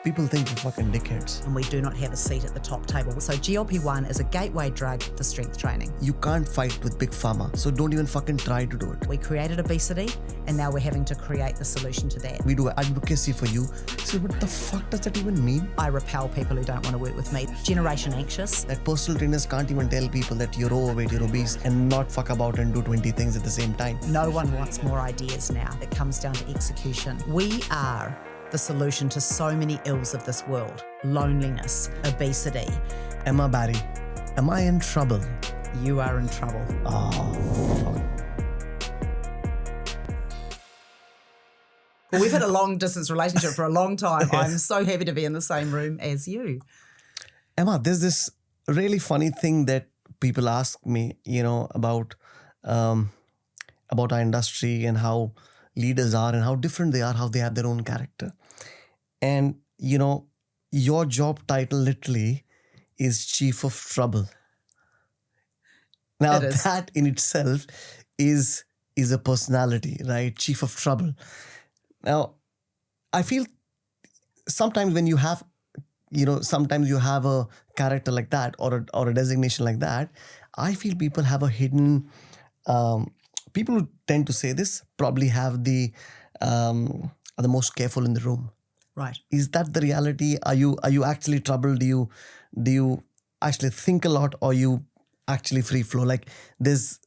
people think we're fucking dickheads. And we do not have a seat at the top table. So GLP-1 is a gateway drug for strength training. You can't fight with big pharma, so don't even fucking try to do it. We created obesity, and now we're having to create the solution to that. We do advocacy for you. So what the fuck does that even mean? I repel people who don't want to work with me. Generation anxious. That personal trainers can't even tell people that you're overweight, you're obese, and not fuck about and do 20 things at the same time. No one wants more ideas now. It comes down to execution. We are the solution to so many ills of this world. Loneliness, obesity. Emma Barry, am I in trouble? You are in trouble. Oh, fuck. Well, we've had a long distance relationship for a long time. I'm so happy to be in the same room as you. Emma, there's this really funny thing that people ask me, about our industry and how leaders are and how different they are, how they have their own character. And, your job title literally is Chief of Trouble. Now, that in itself is a personality, right? Chief of Trouble. Now, I feel sometimes when you have, sometimes you have a character like that or a designation like that, I feel people have a hidden, people who tend to say this probably have are the most careful in the room. Right. Is that the reality? Are you actually troubled? Do you actually think a lot, or you actually free flow? Like there's,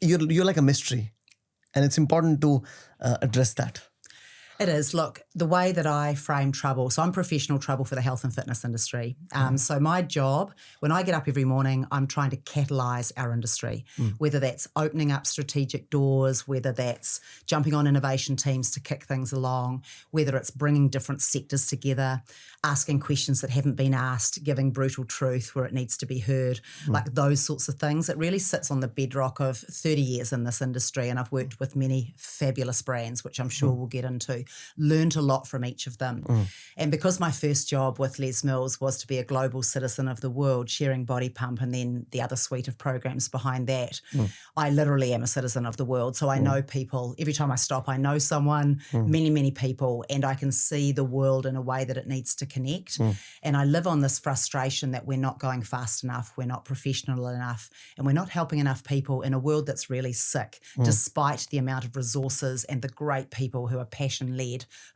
you're like a mystery, and it's important to address that. It is. Look, the way that I frame trouble, so I'm professional trouble for the health and fitness industry. So my job, when I get up every morning, I'm trying to catalyse our industry, whether that's opening up strategic doors, whether that's jumping on innovation teams to kick things along, whether it's bringing different sectors together, asking questions that haven't been asked, giving brutal truth where it needs to be heard, like those sorts of things. It really sits on the bedrock of 30 years in this industry, and I've worked with many fabulous brands, which I'm sure we'll get into. Learned a lot from each of them. And because my first job with Les Mills was to be a global citizen of the world, sharing Body Pump and then the other suite of programs behind that, I literally am a citizen of the world. So I know people. Every time I stop, I know someone, many, many people, and I can see the world in a way that it needs to connect. And I live on this frustration that we're not going fast enough, we're not professional enough, and we're not helping enough people in a world that's really sick, despite the amount of resources and the great people who are passion-led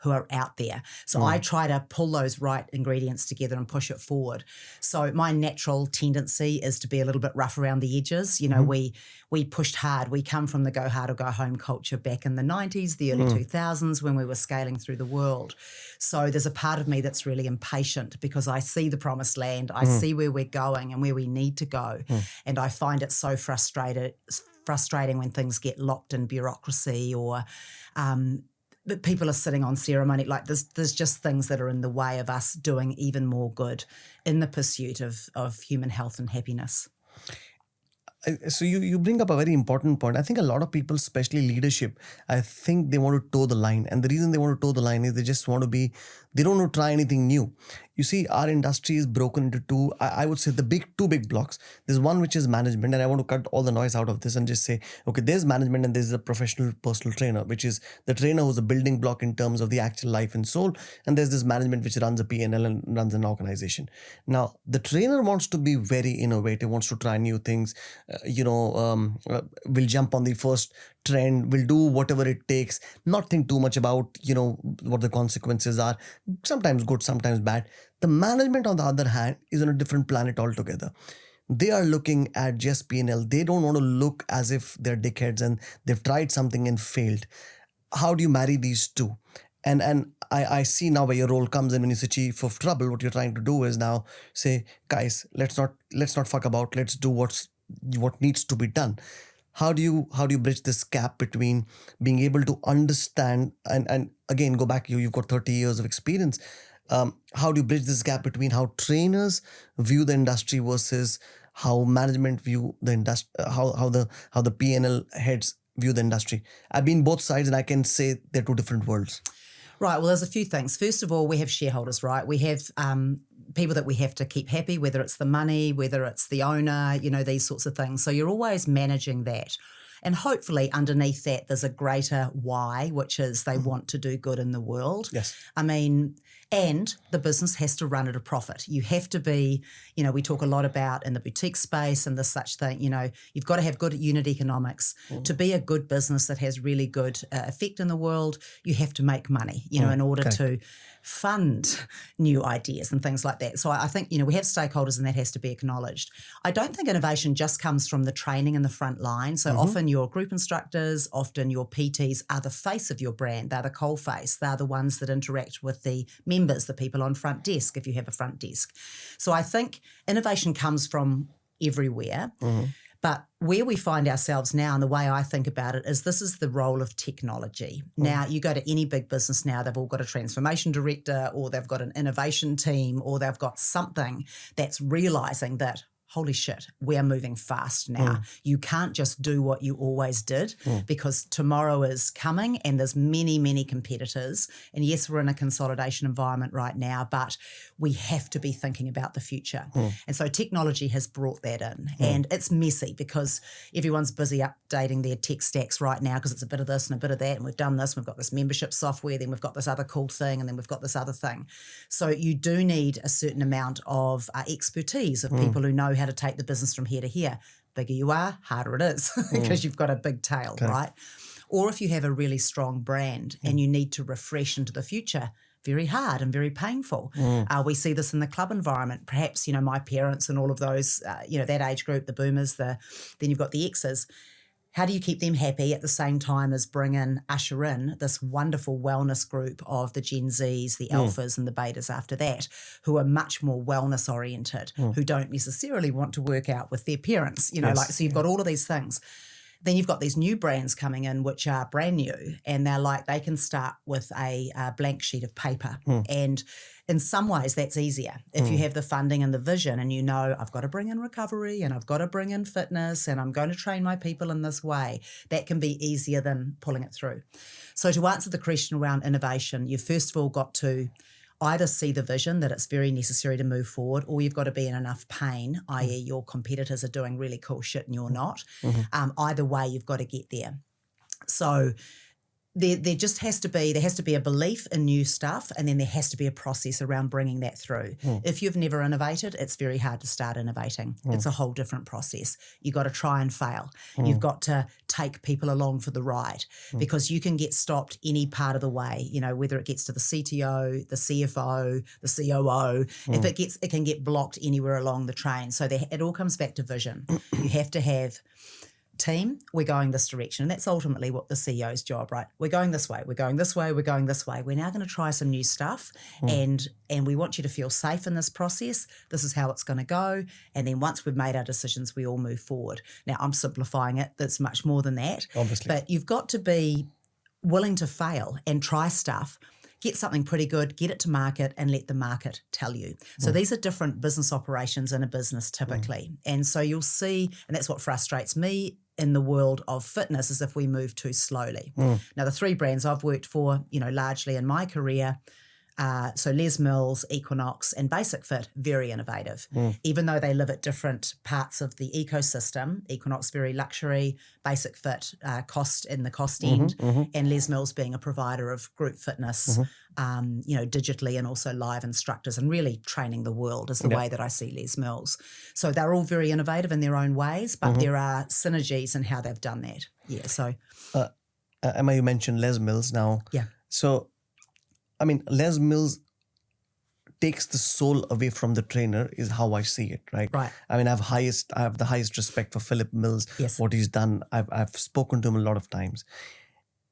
who are out there. So I try to pull those right ingredients together and push it forward. So my natural tendency is to be a little bit rough around the edges. We pushed hard. We come from the go hard or go home culture back in the 90s, the early 2000s, when we were scaling through the world. So there's a part of me that's really impatient because I see the promised land. I see where we're going and where we need to go. And I find it so frustrating when things get locked in bureaucracy or but people are sitting on ceremony. Like there's just things that are in the way of us doing even more good in the pursuit of human health and happiness. So you bring up a very important point. I think a lot of people, especially leadership, I think they want to toe the line. And the reason they want to toe the line is they don't want to try anything new. You see, our industry is broken into two, I would say two big blocks. There's one which is management, and I want to cut all the noise out of this and just say, okay, there's management and there's a professional personal trainer, which is the trainer who's a building block in terms of the actual life and soul. And there's this management which runs a P&L and runs an organization. Now, the trainer wants to be very innovative, wants to try new things, will jump on the first trend, will do whatever it takes, not think too much about, what the consequences are, sometimes good, sometimes bad. The management, on the other hand, is on a different planet altogether. They are looking at just P&L. They don't want to look as if they're dickheads and they've tried something and failed. How do you marry these two? And I see now where your role comes in when you say Chief of Trouble. What you're trying to do is now say, guys, let's not fuck about. Let's do what needs to be done. How do you bridge this gap between being able to understand and again go back? You've got 30 years of experience. How do you bridge this gap between how trainers view the industry versus how management view the industry, how the P&L heads view the industry? I've been both sides, and I can say they're two different worlds. Right. Well, there's a few things. First of all, we have shareholders, right? We have people that we have to keep happy, whether it's the money, whether it's the owner, these sorts of things. So you're always managing that. And hopefully underneath that, there's a greater why, which is they want to do good in the world. Yes. I mean, and the business has to run at a profit. You have to be, we talk a lot about in the boutique space and this such thing, you've got to have good unit economics. To be a good business that has really good effect in the world, you have to make money, in order to fund new ideas and things like that. So I think, we have stakeholders and that has to be acknowledged. I don't think innovation just comes from the training in the front line. So often your group instructors, often your PTs are the face of your brand. They're the coal face. They're the ones that interact with the members, the people on front desk, if you have a front desk. So I think innovation comes from everywhere. But where we find ourselves now, and the way I think about it, is this is the role of technology. Now, you go to any big business now, they've all got a transformation director, or they've got an innovation team, or they've got something that's realising that, holy shit, we are moving fast now. You can't just do what you always did because tomorrow is coming and there's many, many competitors. And yes, we're in a consolidation environment right now, but we have to be thinking about the future. And so technology has brought that in. And it's messy because everyone's busy updating their tech stacks right now because it's a bit of this and a bit of that. And we've done this, we've got this membership software, then we've got this other cool thing, and then we've got this other thing. So you do need a certain amount of expertise of people who know how to take the business from here to here. Bigger you are, harder it is because you've got a big tail, right? Or if you have a really strong brand and you need to refresh into the future, very hard and very painful. We see this in the club environment. Perhaps, my parents and all of those, that age group, the boomers, then you've got the X's. How do you keep them happy at the same time as usher in this wonderful wellness group of the Gen Zs, the alphas and the betas after that, who are much more wellness oriented, who don't necessarily want to work out with their parents, so you've got all of these things. Then you've got these new brands coming in, which are brand new, and they can start with a blank sheet of paper. And in some ways, that's easier. If you have the funding and the vision and I've got to bring in recovery and I've got to bring in fitness and I'm going to train my people in this way, that can be easier than pulling it through. So to answer the question around innovation, you've first of all got to either see the vision that it's very necessary to move forward, or you've got to be in enough pain, i.e. your competitors are doing really cool shit and you're not. Either way, you've got to get there. So there has to be a belief in new stuff, and then there has to be a process around bringing that through. If you've never innovated, it's very hard to start innovating. It's a whole different process. You've got to try and fail. You've got to take people along for the ride because you can get stopped any part of the way, whether it gets to the CTO, the CFO, the COO, it can get blocked anywhere along the train. So it all comes back to vision. You have to have team, we're going this direction. And that's ultimately what the CEO's job, right? We're going this way, we're going this way, we're going this way. We're now going to try some new stuff and we want you to feel safe in this process. This is how it's going to go. And then once we've made our decisions, we all move forward. Now, I'm simplifying it. There's much more than that. Obviously. But you've got to be willing to fail and try stuff. Get something pretty good, get it to market, and let the market tell you. So these are different business operations in a business typically. And so you'll see, and that's what frustrates me in the world of fitness, is if we move too slowly. Now, the three brands I've worked for, largely in my career, so Les Mills, Equinox, and Basic Fit, very innovative. Even though they live at different parts of the ecosystem, Equinox very luxury, Basic Fit cost in the cost end, and Les Mills being a provider of group fitness, digitally and also live instructors and really training the world is the way that I see Les Mills. So they're all very innovative in their own ways, but there are synergies in how they've done that. Yeah, so. Emma, you mentioned Les Mills now. Yeah. So, Les Mills takes the soul away from the trainer is how I see it, right? Right. I have the highest respect for Philip Mills, what he's done. I've spoken to him a lot of times.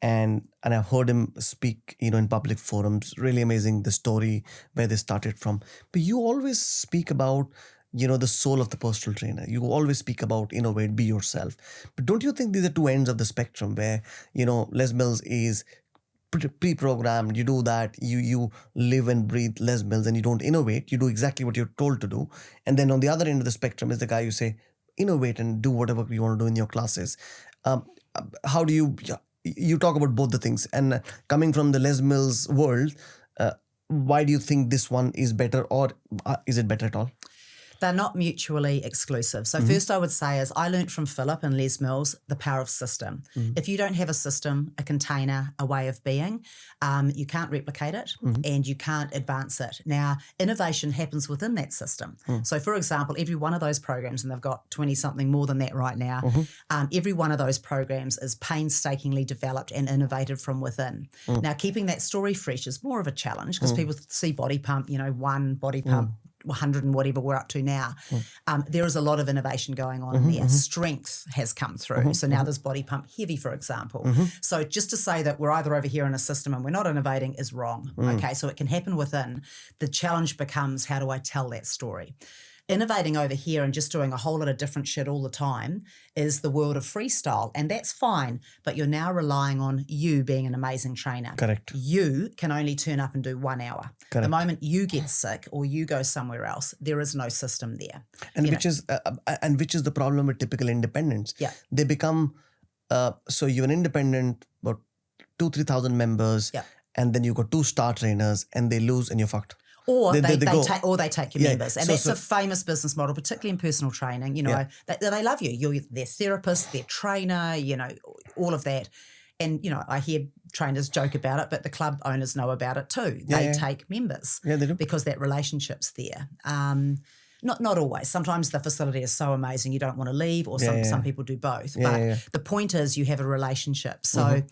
And I've heard him speak, in public forums. Really amazing, the story where they started from. But you always speak about, the soul of the personal trainer. You always speak about innovate, be yourself. But don't you think these are two ends of the spectrum where, Les Mills is pre-programmed, you do that, you live and breathe Les Mills and you don't innovate, you do exactly what you're told to do. And then on the other end of the spectrum is the guy you say, innovate and do whatever you want to do in your classes. How do you talk about both the things? And coming from the Les Mills world, why do you think this one is better, or is it better at all? They're not mutually exclusive. So first I would say is I learned from Philip and Les Mills the power of system. If you don't have a system, a container, a way of being, you can't replicate it and you can't advance it. Now, innovation happens within that system. So for example, every one of those programs, and they've got 20-something more than that right now, every one of those programs is painstakingly developed and innovated from within. Now, keeping that story fresh is more of a challenge because people see Body Pump, one Body Pump, 100 and whatever we're up to now. There is a lot of innovation going on in there. Strength has come through. So now there's Body Pump Heavy, for example. So just to say that we're either over here in a system and we're not innovating is wrong. Okay, so it can happen within. The challenge becomes, how do I tell that story? Innovating over here and just doing a whole lot of different shit all the time is the world of freestyle. And that's fine, but you're now relying on you being an amazing trainer. Correct. You can only turn up and do 1 hour. Correct. The moment you get sick or you go somewhere else, there is no system there. And which is the problem with typical independents. Yeah. They become, so you're an independent, about 2,000-3,000 members, and then you've got 2 star trainers and they lose and you're fucked. Or they take your members. And that's a famous business model, particularly in personal training. They love you. You're their therapist, their trainer, all of that. And, I hear trainers joke about it, but the club owners know about it too. They take members they do. because that relationship's there. Not always. Sometimes the facility is so amazing you don't want to leave, or some people do both. The point is you have a relationship. So...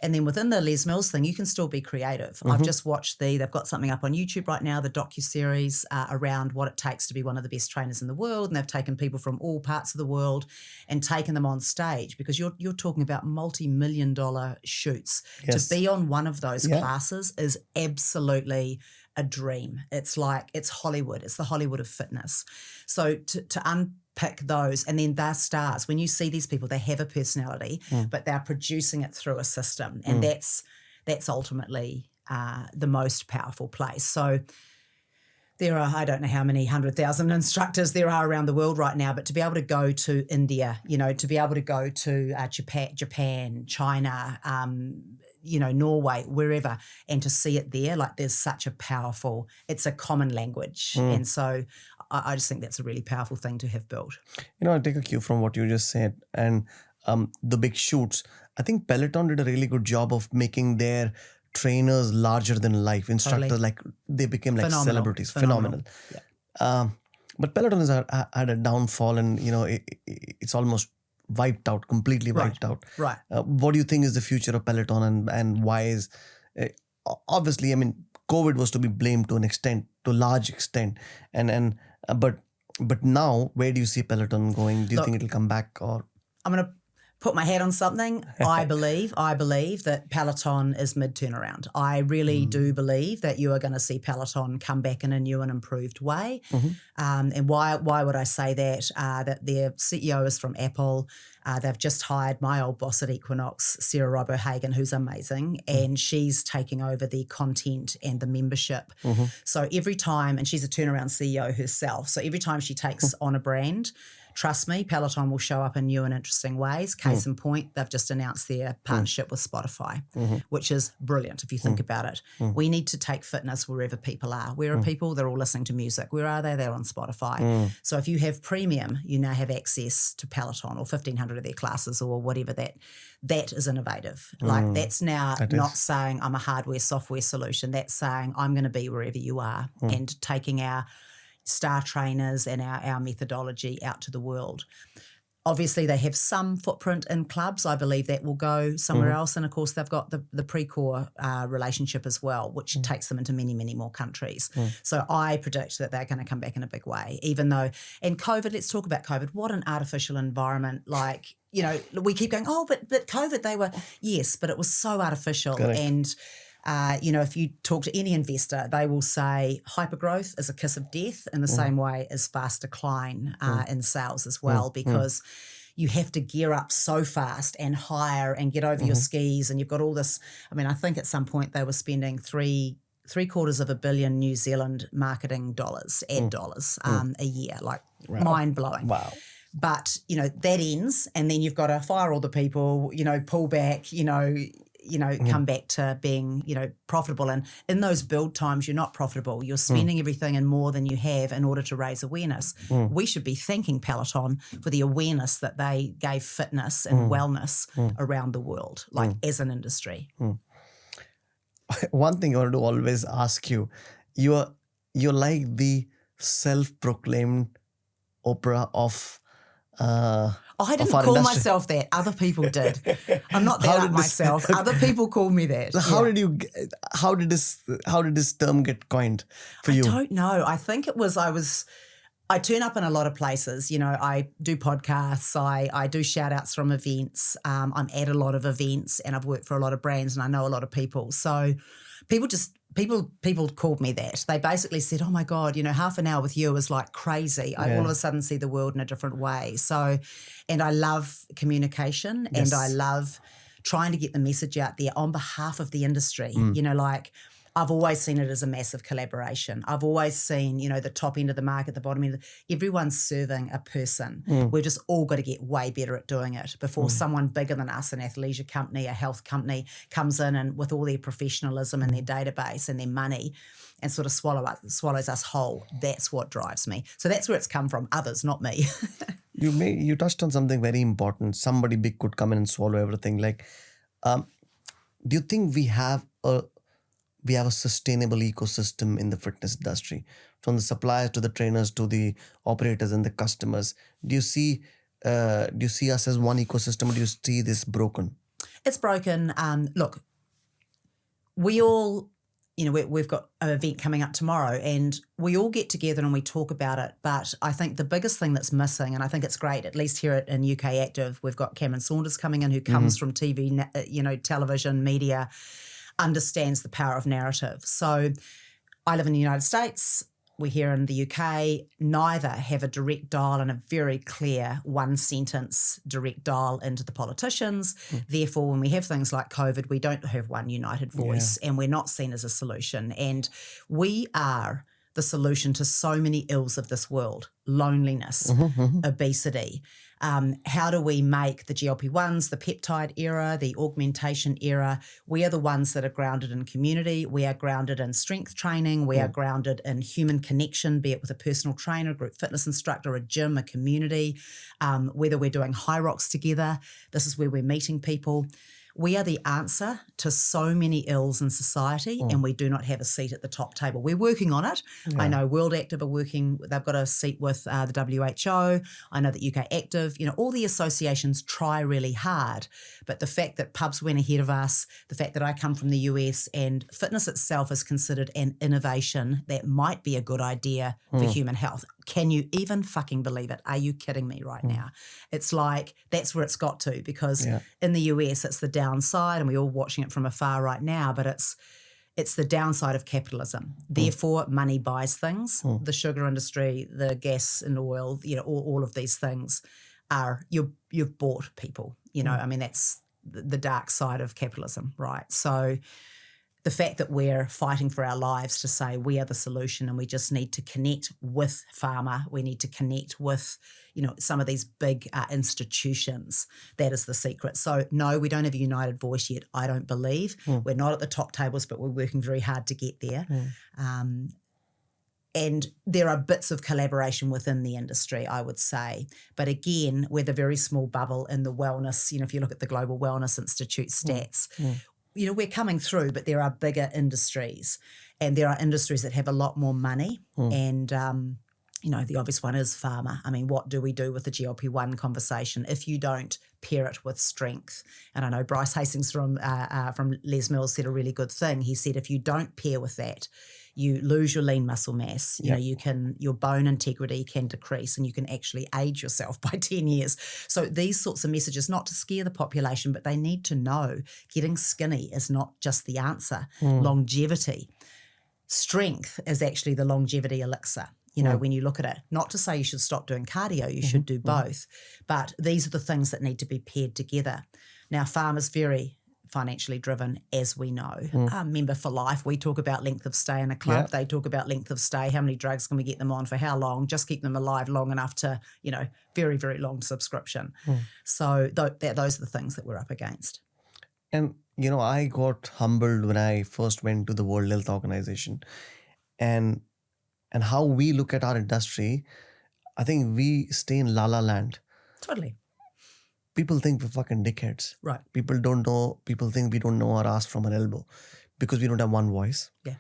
And then within the Les Mills thing, you can still be creative. I've just watched they've got something up on YouTube right now, the docuseries around what it takes to be one of the best trainers in the world. And they've taken people from all parts of the world and taken them on stage, because you're talking about multi-million-dollar shoots. Yes. To be on one of those classes is absolutely a dream. It's Hollywood. It's the Hollywood of fitness. So to unpick those, and then they're stars. When you see these people, they have a personality, but they're producing it through a system, and that's ultimately the most powerful place. So there are, I don't know how many 100,000 instructors there are around the world right now, but to be able to go to India, to be able to go to Japan, China, Norway, wherever, and to see it there, there's such a powerful, it's a common language. And so I just think that's a really powerful thing to have built. I take a cue from what you just said, and the big shoots. I think Peloton did a really good job of making their trainers larger than life. Instructors, Totally. they became like Phenomenal. celebrities. Phenomenal. But Peloton has had a downfall, and it's almost wiped out, completely wiped out. Right. What do you think is the future of Peloton, and why is obviously, COVID was to be blamed to a large extent, but now where do you see Peloton going? Do you think it'll come back, or? I'm going to put my hat on something. I believe that Peloton is mid-turnaround. I really do believe that you are going to see Peloton come back in a new and improved way. And why would I say that? That their CEO is from Apple. They've just hired my old boss at Equinox, Sarah Robo-Hagan, who's amazing, and she's taking over the content and the membership. So every time, and she's a turnaround CEO herself, so every time she takes on a brand, trust me, Peloton will show up in new and interesting ways. Case in point, they've just announced their partnership with Spotify, which is brilliant if you think about it. We need to take fitness wherever people are. Where are people? They're all listening to music. Where are they? They're on Spotify. So if you have premium, you now have access to Peloton or 1,500 of their classes or whatever that is innovative. That's now not saying I'm a hardware, software solution. That's saying I'm going to be wherever you are and taking our star trainers and our methodology out to the world. Obviously, they have some footprint in clubs. I believe that will go somewhere else. And, of course, they've got the Precor relationship as well, which takes them into many, many more countries. So I predict that they're going to come back in a big way, even though – and COVID, let's talk about COVID. What an artificial environment. We keep going, but COVID, they were – yes, but it was so artificial. Correct. And – if you talk to any investor, they will say hypergrowth is a kiss of death in the same way as fast decline in sales as well, because you have to gear up so fast and hire and get over your skis, and you've got all this. I think at some point they were spending $750 million New Zealand marketing dollars, ad dollars, a year, mind blowing. Wow. But, that ends, and then you've got to fire all the people, pull back, come back to being, profitable. And in those build times, you're not profitable. You're spending everything and more than you have in order to raise awareness. We should be thanking Peloton for the awareness that they gave fitness and wellness around the world, as an industry. One thing I wanted to always ask you, you're like the self-proclaimed Oprah of I didn't our call industry. myself that. Other people did. I'm not that up myself. Other people call me that. How did this term get coined for you? I don't know. I think it was I turn up in a lot of places. I do podcasts. I do shout outs from events. I'm at a lot of events, and I've worked for a lot of brands, and I know a lot of people. So people called me that. They basically said, "Oh my God, half an hour with you is like crazy." I all of a sudden see the world in a different way. So, and I love communication, and I love trying to get the message out there on behalf of the industry. I've always seen it as a massive collaboration. I've always seen, the top end of the market, the bottom end, everyone's serving a person. We've just all got to get way better at doing it before someone bigger than us, an athleisure company, a health company, comes in and with all their professionalism and their database and their money and sort of swallows us whole. That's what drives me. So that's where it's come from. Others, not me. You touched on something very important. Somebody big could come in and swallow everything. Do you think we have a sustainable ecosystem in the fitness industry, from the suppliers to the trainers to the operators and the customers? Do you see us as one ecosystem, or do you see this broken? It's broken. Look, we all, we've got an event coming up tomorrow, and we all get together and we talk about it. But I think the biggest thing that's missing, and I think it's great, at least here in UK Active, we've got Cameron Saunders coming in, who comes from TV, television, media, understands the power of narrative. So I live in the United States. We're here in the UK. Neither have a direct dial and a very clear one-sentence direct dial into the politicians. Therefore, when we have things like COVID, we don't have one united voice, and we're not seen as a solution. And we are the solution to so many ills of this world: loneliness, obesity. How do we make the GLP-1s, the peptide era, the augmentation era? We are the ones that are grounded in community. We are grounded in strength training. We are grounded in human connection, be it with a personal trainer, a group fitness instructor, a gym, a community, whether we're doing Hyrox together. This is where we're meeting people. We are the answer to so many ills in society, and we do not have a seat at the top table. We're working on it. I know World Active are working. They've got a seat with the WHO. I know that UK Active, all the associations try really hard. But the fact that pubs went ahead of us, the fact that I come from the US and fitness itself is considered an innovation that might be a good idea for human health. Can you even fucking believe it? Are you kidding me right now? It's like, that's where it's got to, because in the US, it's the downside, and we're all watching it from afar right now, but it's the downside of capitalism. Therefore, money buys things. The sugar industry, the gas and oil, all of these things are, you've bought people, that's the dark side of capitalism, right? So the fact that we're fighting for our lives to say we are the solution, and we just need to connect with pharma, we need to connect with, some of these big institutions, that is the secret. So no, we don't have a united voice yet, I don't believe. We're not at the top tables, but we're working very hard to get there. And there are bits of collaboration within the industry, I would say. But again, we're the very small bubble in the wellness, if you look at the Global Wellness Institute stats, we're coming through, but there are bigger industries, and there are industries that have a lot more money. And, the obvious one is pharma. I mean, what do we do with the GLP-1 conversation if you don't pair it with strength? And I know Bryce Hastings from Les Mills said a really good thing. He said, if you don't pair with that, you lose your lean muscle mass. Your bone integrity can decrease, and you can actually age yourself by 10 years. So these sorts of messages, not to scare the population, but they need to know getting skinny is not just the answer. Longevity. Strength is actually the longevity elixir. When you look at it, not to say you should stop doing cardio, you should do both. But these are the things that need to be paired together. Now, pharma's very financially driven, as we know. Member for life, we talk about length of stay in a club. They talk about length of stay. How many drugs can we get them on for how long? Just keep them alive long enough to, very, very long subscription. So those are the things that we're up against. And I got humbled when I first went to the World Health Organization, and how we look at our industry. I think we stay in la la land. Totally. People think we're fucking dickheads. Right. People don't know. People think we don't know our ass from our elbow because we don't have one voice. Yeah.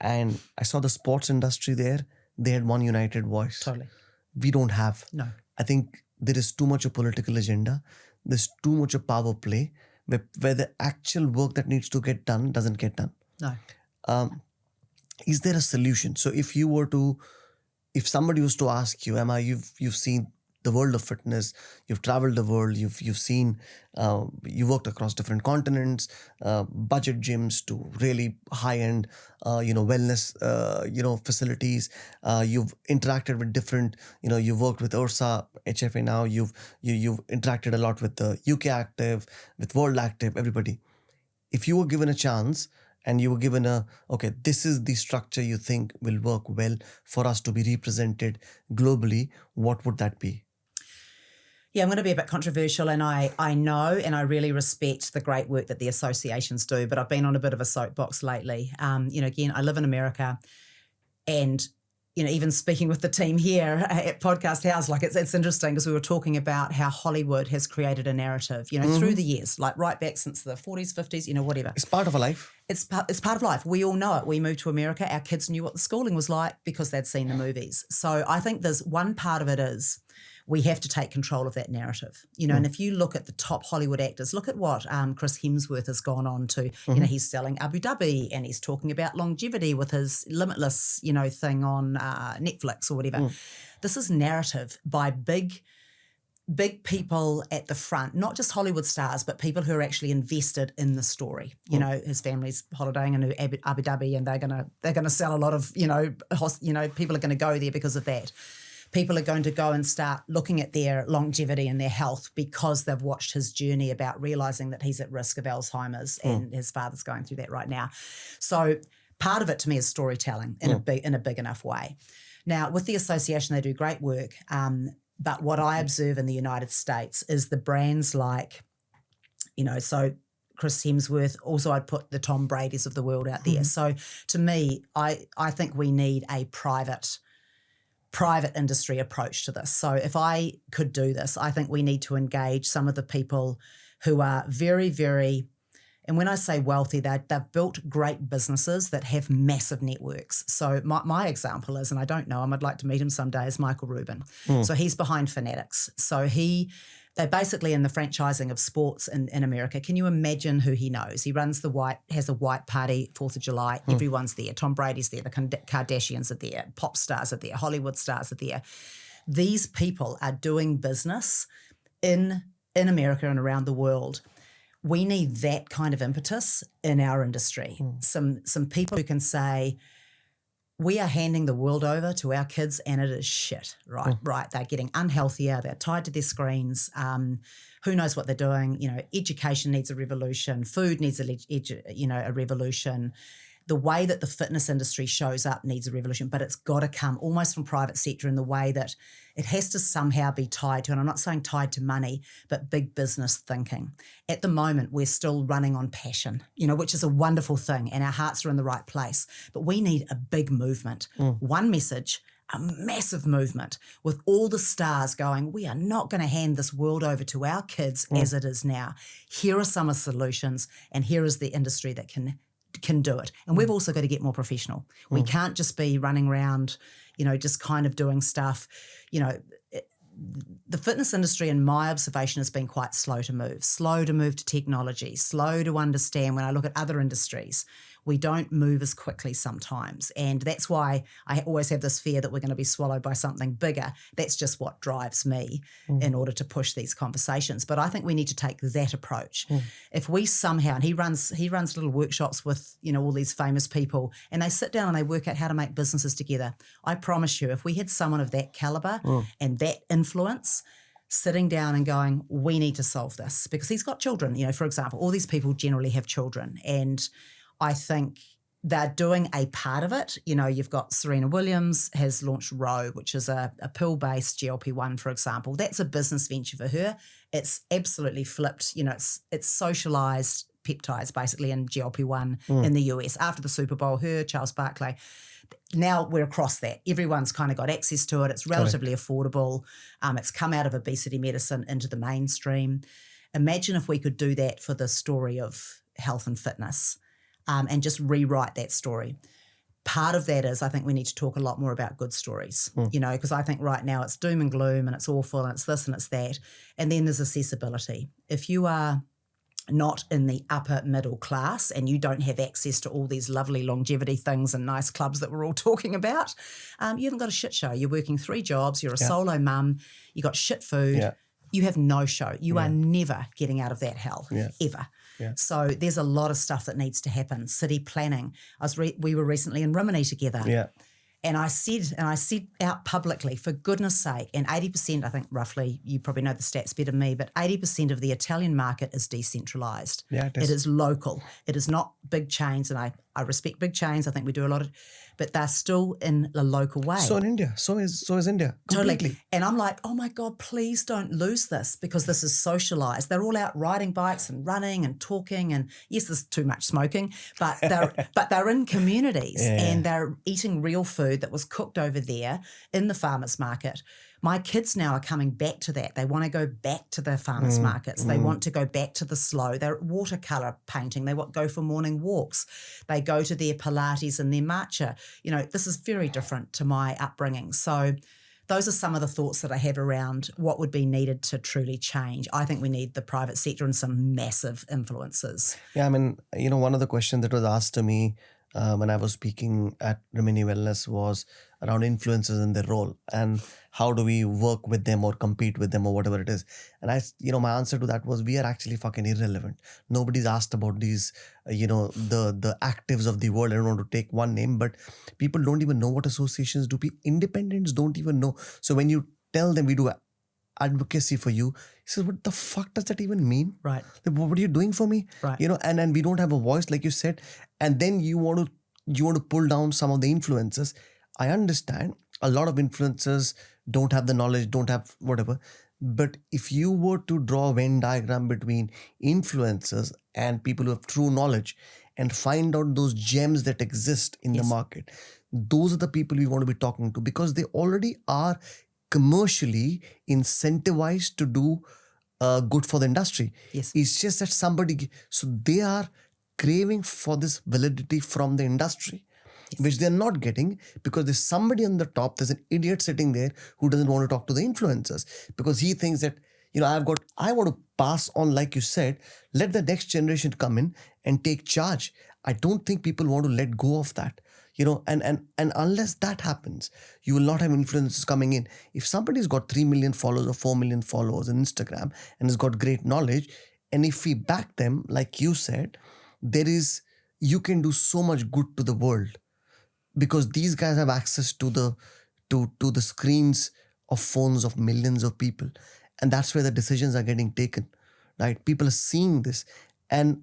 And I saw the sports industry there. They had one united voice. Totally. We don't have. No. I think there is too much a political agenda. There's too much a power play where the actual work that needs to get done doesn't get done. No. Is there a solution? So if somebody was to ask you, Emma, you've seen the world of fitness, you've traveled the world, you've seen, you worked across different continents, budget gyms to really high end, wellness, facilities. You've interacted with different, you've worked with Ursa, HFA now. You've interacted a lot with the UK Active, with World Active, everybody. If you were given a chance and you were given okay, this is the structure you think will work well for us to be represented globally, what would that be? Yeah, I'm going to be a bit controversial, and I know and I really respect the great work that the associations do, but I've been on a bit of a soapbox lately. Again, I live in America, and even speaking with the team here at Podcast House, like it's interesting because we were talking about how Hollywood has created a narrative, through the years, like right back since the 40s, 50s, whatever. It's part of a life. It's part of life. We all know it. We moved to America. Our kids knew what the schooling was like because they'd seen the movies. So I think there's one part of it is we have to take control of that narrative, and if you look at the top Hollywood actors, look at what Chris Hemsworth has gone on to, he's selling Abu Dhabi and he's talking about longevity with his Limitless, thing on Netflix or whatever. This is narrative by big people at the front, not just Hollywood stars, but people who are actually invested in the story. His family's holidaying in Abu Dhabi, and they're gonna sell a lot of, people are going to go there because of that. People are going to go and start looking at their longevity and their health because they've watched his journey about realizing that he's at risk of Alzheimer's and his father's going through that right now. So part of it to me is storytelling in a big enough way. Now, with the association, they do great work. But what I observe in the United States is the brands like, so Chris Hemsworth, also I'd put the Tom Brady's of the world out there. So to me, I think we need a private industry approach to this. So if I could do this, I think we need to engage some of the people who are very, very, and when I say wealthy, they've built great businesses that have massive networks. So my example is, and I don't know him, I'd like to meet him someday, is Michael Rubin. So he's behind Fanatics. So they're basically in the franchising of sports in America. Can you imagine who he knows? He has a white party, 4th of July. Everyone's there. Tom Brady's there. The Kardashians are there. Pop stars are there. Hollywood stars are there. These people are doing business in America and around the world. We need that kind of impetus in our industry. Some people who can say, we are handing the world over to our kids and it is shit, right? Right. They're getting unhealthier. They're tied to their screens. Who knows what they're doing? Education needs a revolution. Food needs a revolution. The way that the fitness industry shows up needs a revolution, but it's got to come almost from private sector in the way that it has to somehow be tied to, and I'm not saying tied to money, but big business thinking. At the moment, we're still running on passion, which is a wonderful thing, and our hearts are in the right place. But we need a big movement. One message, a massive movement with all the stars going, we are not going to hand this world over to our kids as it is now. Here are some of the solutions, and here is the industry that can do it. And we've also got to get more professional. We can't just be running around, just kind of doing stuff. The fitness industry, in my observation, has been quite slow to move to technology, slow to understand. When I look at other industries, we don't move as quickly sometimes. And that's why I always have this fear that we're going to be swallowed by something bigger. That's just what drives me in order to push these conversations. But I think we need to take that approach. If we somehow, and he runs little workshops with, all these famous people, and they sit down and they work out how to make businesses together. I promise you, if we had someone of that caliber and that influence sitting down and going, we need to solve this, because he's got children, for example, all these people generally have children, and I think they're doing a part of it. You've got Serena Williams has launched Row, which is a pill-based GLP-1, for example. That's a business venture for her. It's absolutely flipped. It's socialized peptides, basically, in GLP-1 in the US. After the Super Bowl, her, Charles Barkley. Now we're across that. Everyone's kind of got access to it. It's relatively affordable. It's come out of obesity medicine into the mainstream. Imagine if we could do that for the story of health and fitness, and just rewrite that story. Part of that is I think we need to talk a lot more about good stories, because I think right now it's doom and gloom and it's awful and it's this and it's that. And then there's accessibility. If you are not in the upper middle class and you don't have access to all these lovely longevity things and nice clubs that we're all talking about, you haven't got a shit show. You're working 3 jobs, you're a solo mum, you got shit food, you have no show. You are never getting out of that hell, ever. Yeah. So there's a lot of stuff that needs to happen. City planning. We were recently in Rimini together. Yeah. And I said out publicly, for goodness sake, and 80%, I think roughly, you probably know the stats better than me, but 80% of the Italian market is decentralised. Yeah, it is local. It is not big chains, and I respect big chains. I think we do a lot of, but they're still in a local way. So in India, so is India, completely. Totally. And I'm like, oh my God, please don't lose this, because this is socialised. They're all out riding bikes and running and talking, and yes, there's too much smoking, but they're in communities and they're eating real food that was cooked over there in the farmers market. My kids now are coming back to that. They want to go back to the farmers markets. They want to go back to the slow. They're watercolour painting. They go for morning walks. They go to their Pilates and their matcha. This is very different to my upbringing. So those are some of the thoughts that I have around what would be needed to truly change. I think we need the private sector and some massive influences. Yeah, I mean, one of the questions that was asked to me when I was speaking at Rimini Wellness was around influencers and their role and how do we work with them or compete with them or whatever it is. And my answer to that was we are actually fucking irrelevant. Nobody's asked about these, the actives of the world. I don't want to take one name, but people don't even know what associations do. Independents don't even know. So when you tell them we do advocacy for you, he says, what the fuck does that even mean? Right. Like, what are you doing for me? Right. And we don't have a voice, like you said. And then you want to pull down some of the influencers. I understand a lot of influencers don't have the knowledge, don't have whatever. But if you were to draw a Venn diagram between influencers and people who have true knowledge and find out those gems that exist in the market, those are the people we want to be talking to, because they already are commercially incentivized to do good for the industry. Yes. It's just that so they are craving for this validity from the industry, which they're not getting because there's somebody on the top, there's an idiot sitting there who doesn't want to talk to the influencers because he thinks that, I want to pass on, like you said, let the next generation come in and take charge. I don't think people want to let go of that. And unless that happens, you will not have influencers coming in. If somebody's got 3 million followers or 4 million followers on Instagram and has got great knowledge, and if we back them, like you said, you can do so much good to the world because these guys have access to the screens of phones of millions of people. And that's where the decisions are getting taken, right? People are seeing this. And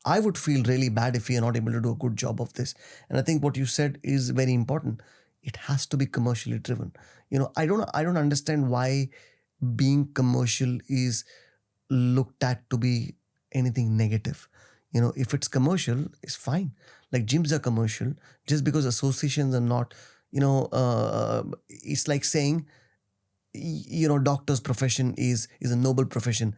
I would feel really bad if we are not able to do a good job of this. And I think what you said is very important. It has to be commercially driven. I don't understand why being commercial is looked at to be anything negative. If it's commercial, it's fine. Like gyms are commercial. Just because associations are not, it's like saying, doctor's profession is a noble profession,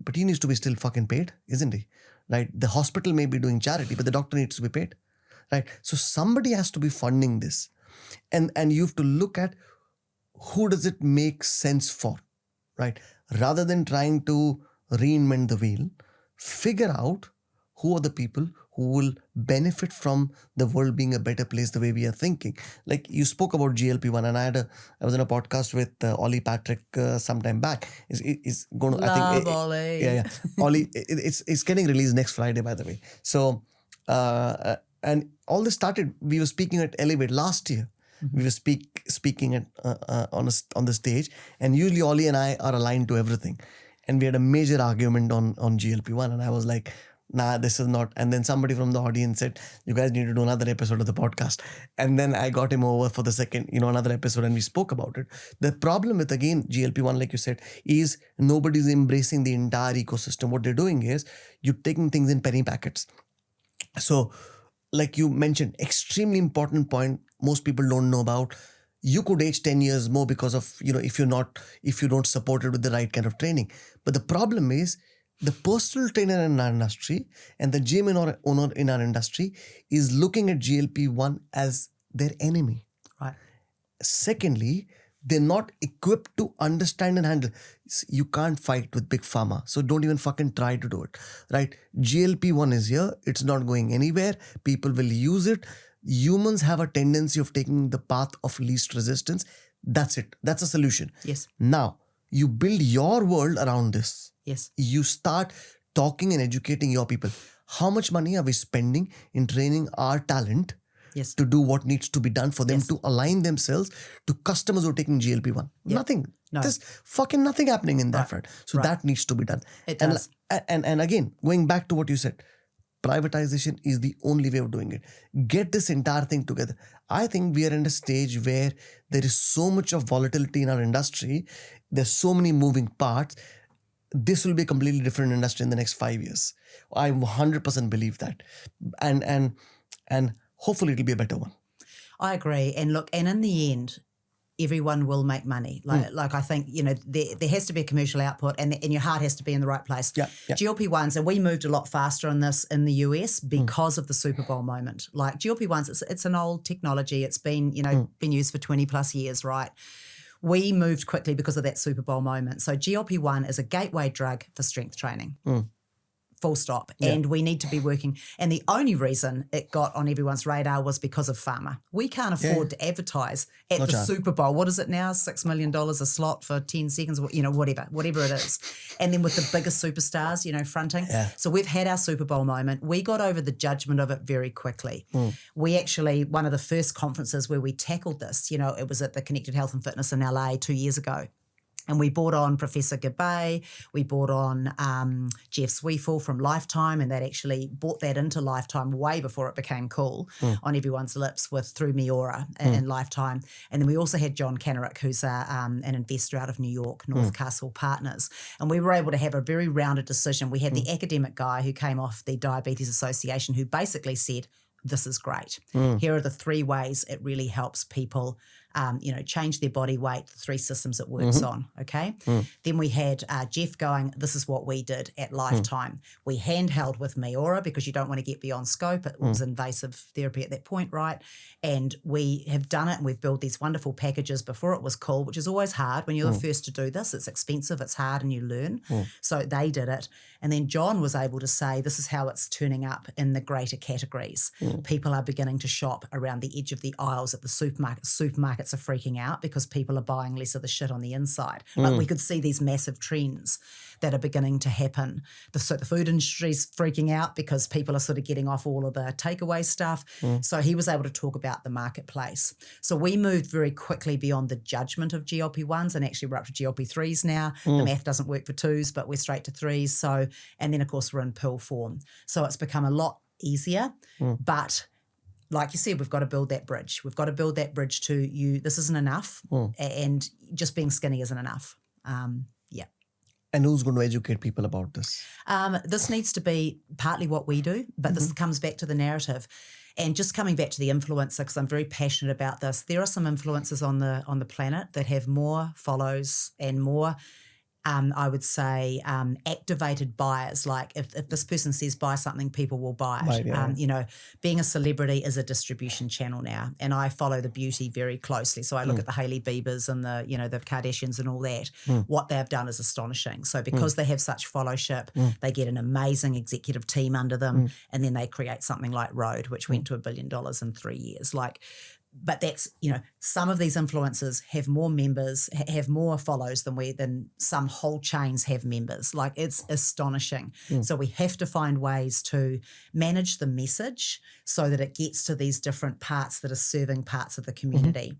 but he needs to be still fucking paid, isn't he? Right? The hospital may be doing charity, but the doctor needs to be paid, right? So somebody has to be funding this. And you have to look at who does it make sense for, right? Rather than trying to reinvent the wheel, figure out who are the people who will benefit from the world being a better place the way we are thinking. Like you spoke about GLP-1 and I was in a podcast with Ollie Patrick some time back. Is going to, Love I think, Ollie. Yeah. Ollie, it's getting released next Friday, by the way. So, and all this started, we were speaking at Elevate last year. Mm-hmm. We were speaking at on the stage, and usually Ollie and I are aligned to everything. And we had a major argument on GLP-1, and I was like, nah, this is not. And then somebody from the audience said, you guys need to do another episode of the podcast. And then I got him over for the second, another episode, and we spoke about it. The problem with, again, GLP-1, like you said, is nobody's embracing the entire ecosystem. What they're doing is you're taking things in penny packets. So, like you mentioned, extremely important point most people don't know about. You could age 10 years more because of, if you don't support it with the right kind of training. But the problem is the personal trainer in our industry and the gym owner in our industry is looking at GLP-1 as their enemy. Right. Secondly, they're not equipped to understand and handle. You can't fight with big pharma. So don't even fucking try to do it, right? GLP-1 is here. It's not going anywhere. People will use it. Humans have a tendency of taking the path of least resistance. That's it. That's a solution. Yes. Now, you build your world around this. Yes. You start talking and educating your people. How much money are we spending in training our talent Yes. to do what needs to be done for them to align themselves to customers who are taking GLP-1? Yep. Nothing. No. There's fucking nothing happening in that Right. front. So Right. that needs to be done. It And, does. and again, going back to what you said, privatization is the only way of doing it. Get this entire thing together. I think we are in a stage where there is so much of volatility in our industry. There's so many moving parts. This will be a completely different industry in the next 5 years. I 100% believe that. And hopefully it'll be a better one. I agree. And look, and in the end, everyone will make money. Like I think, there has to be a commercial output and your heart has to be in the right place. Yeah. GLP-1s, and we moved a lot faster on this in the US because of the Super Bowl moment. Like GLP-1s, it's an old technology. It's been, been used for 20 plus years, right? We moved quickly because of that Super Bowl moment. So GLP-1 is a gateway drug for strength training. Full stop. Yeah. And we need to be working. And the only reason it got on everyone's radar was because of pharma. We can't afford to advertise at the Super Bowl. What is it now? $6 million a slot for 10 seconds, whatever it is. And then with the biggest superstars, fronting. Yeah. So we've had our Super Bowl moment. We got over the judgment of it very quickly. We actually, one of the first conferences where we tackled this, it was at the Connected Health and Fitness in LA 2 years ago. And we brought on Professor Gabay, we brought on Jeff Sweefel from Lifetime, and that actually brought that into Lifetime way before it became cool on everyone's lips through Miura and Lifetime. And then we also had John Canerick, who's an investor out of New York, North Castle Partners. And we were able to have a very rounded decision. We had the academic guy who came off the Diabetes Association who basically said, this is great. Here are the 3 ways it really helps people change their body weight, the 3 systems it works on, okay? Then we had Jeff going, this is what we did at Lifetime. We handheld with Miura because you don't want to get beyond scope. It was invasive therapy at that point, right? And we have done it and we've built these wonderful packages before it was cool, which is always hard. When you're the first to do this, it's expensive, it's hard, and you learn. So they did it. And then John was able to say, this is how it's turning up in the greater categories. People are beginning to shop around the edge of the aisles at the supermarket. Supermarkets are freaking out because people are buying less of the shit on the inside. But we could see these massive trends that are beginning to happen. The food industry's freaking out because people are sort of getting off all of the takeaway stuff. So he was able to talk about the marketplace. So we moved very quickly beyond the judgment of GLP-1s, and actually we're up to GLP-3s now. The math doesn't work for 2s, but we're straight to 3s. So, and then of course we're in pill form. So it's become a lot easier, but like you said, we've got to build that bridge. We've got to build that bridge to you. This isn't enough, and just being skinny isn't enough. And who's going to educate people about this? This needs to be partly what we do, but this comes back to the narrative. And just coming back to the influencer, because I'm very passionate about this, there are some influencers on the planet that have more follows and more I would say, activated buyers. Like if this person says buy something, people will buy it. Right, yeah. Being a celebrity is a distribution channel now, and I follow the beauty very closely. So I look at the Hailey Biebers and the Kardashians and all that. What they've done is astonishing. So because they have such followship, they get an amazing executive team under them, and then they create something like Rode, which went to $1 billion in 3 years. But that's, some of these influencers have more members, have more follows than some whole chains have members. It's astonishing. So we have to find ways to manage the message so that it gets to these different parts that are serving parts of the community.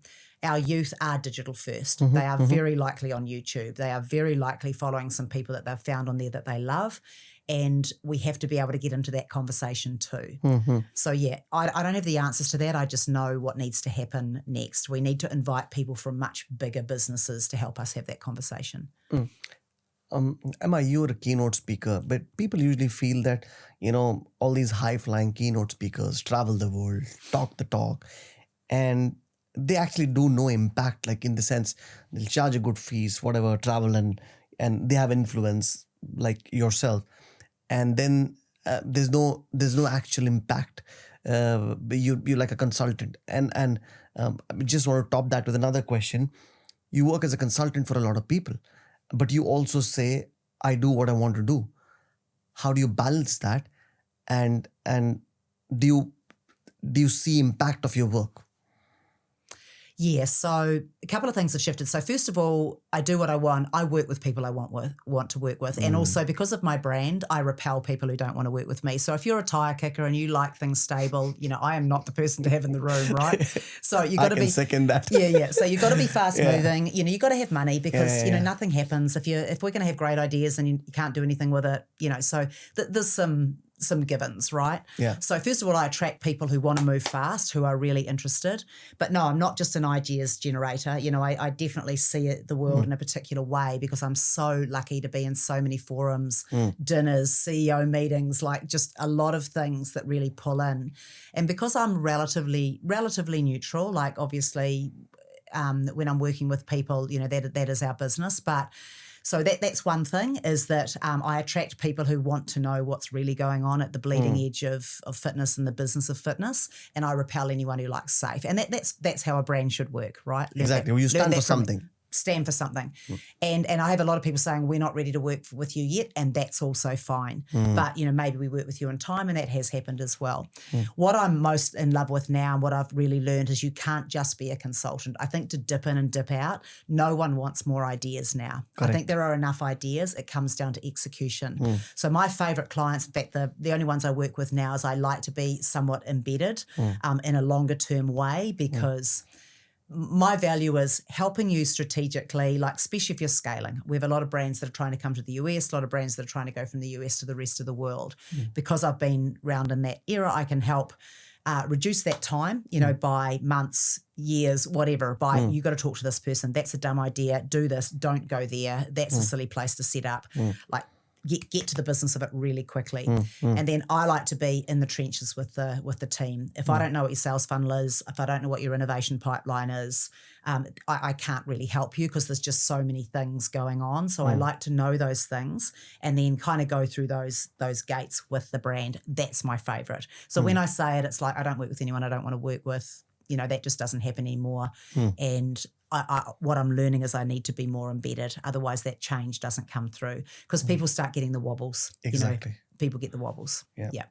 Our youth are digital first. They are very likely on YouTube. They are very likely following some people that they've found on there that they love. and we have to be able to get into that conversation too. So yeah, I don't have the answers to that. I just know what needs to happen next. We need to invite people from much bigger businesses to help us have that conversation. Emma, you're a keynote speaker, but people usually feel that, all these high-flying keynote speakers travel the world, talk the talk, and they actually do no impact, like in the sense they'll charge a good fees, whatever, travel and they have influence like yourself. And then there's no actual impact. You're like a consultant. And I just want to top that with another question. You work as a consultant for a lot of people, but you also say, I do what I want to do. How do you balance that? And do you see impact of your work? Yeah, so a couple of things have shifted. So first of all, I do what I want. I work with people I want to work with. And also because of my brand, I repel people who don't want to work with me. So if you're a tire kicker and you like things stable, I am not the person to have in the room, right? So you got to be... I can second that. Yeah. So you've got to be fast moving. You got to have money because, nothing happens if we're going to have great ideas and you can't do anything with it, so there's some givens, right? Yeah. So first of all, I attract people who want to move fast, who are really interested. But no, I'm not just an ideas generator. I definitely see the world in a particular way because I'm so lucky to be in so many forums, dinners, CEO meetings, like just a lot of things that really pull in. And because I'm relatively neutral, like obviously when I'm working with people, that is our business. But so that's one thing is that I attract people who want to know what's really going on at the bleeding edge of fitness and the business of fitness, and I repel anyone who likes safe. And that's how a brand should work, right? Exactly. Well, you stand for something. Stand for something. And I have a lot of people saying we're not ready to work with you yet, and that's also fine. But, maybe we work with you in time, and that has happened as well. What I'm most in love with now and what I've really learned is you can't just be a consultant. I think to dip in and dip out, no one wants more ideas now. Correct. I think there are enough ideas. It comes down to execution. So my favourite clients, in fact, the only ones I work with now is I like to be somewhat embedded in a longer term way because my value is helping you strategically, like especially if you're scaling. We have a lot of brands that are trying to come to the US, a lot of brands that are trying to go from the US to the rest of the world. Because I've been around in that era, I can help reduce that time, by months, years, whatever, you got to talk to this person. That's a dumb idea. Do this. Don't go there. That's a silly place to set up. Like get to the business of it really quickly. And then I like to be in the trenches with the team. If I don't know what your sales funnel is, if I don't know what your innovation pipeline is, I can't really help you because there's just so many things going on. So I like to know those things and then kind of go through those gates with the brand. That's my favorite. So when I say it, it's like I don't work with anyone I don't want to work with. That just doesn't happen anymore. And what I'm learning is I need to be more embedded. Otherwise, that change doesn't come through because people start getting the wobbles. Exactly. People get the wobbles. Yeah.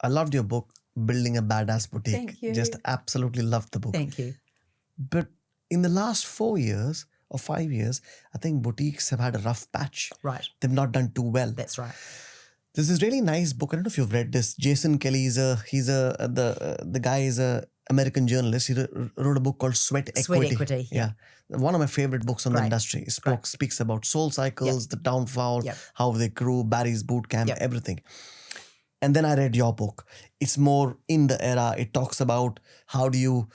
I loved your book, Building a Badass Boutique. Thank you. Just absolutely loved the book. Thank you. But in the last 4 years or 5 years, I think boutiques have had a rough patch. Right. They've not done too well. That's right. There's this really nice book. I don't know if you've read this. Jason Kelly the guy is a American journalist. He wrote a book called Sweat Equity. Sweat Equity. Yeah. One of my favorite books on the industry. Speaks about soul cycles, the downfall, how they grew, Barry's boot camp, everything. And then I read your book. It's more in the era. It talks about you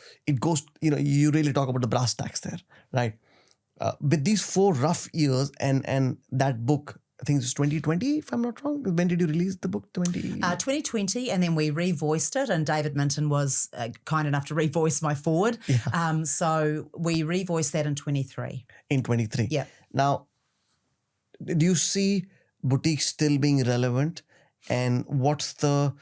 really talk about the brass tacks there, right? With these 4 rough years and that book, I think it's 2020, if I'm not wrong. When did you release the book? 2020, and then we revoiced it, and David Minton was kind enough to revoice my forward. Yeah. So we revoiced that in 23. In 23. Yeah. Now, do you see boutiques still being relevant? And what's the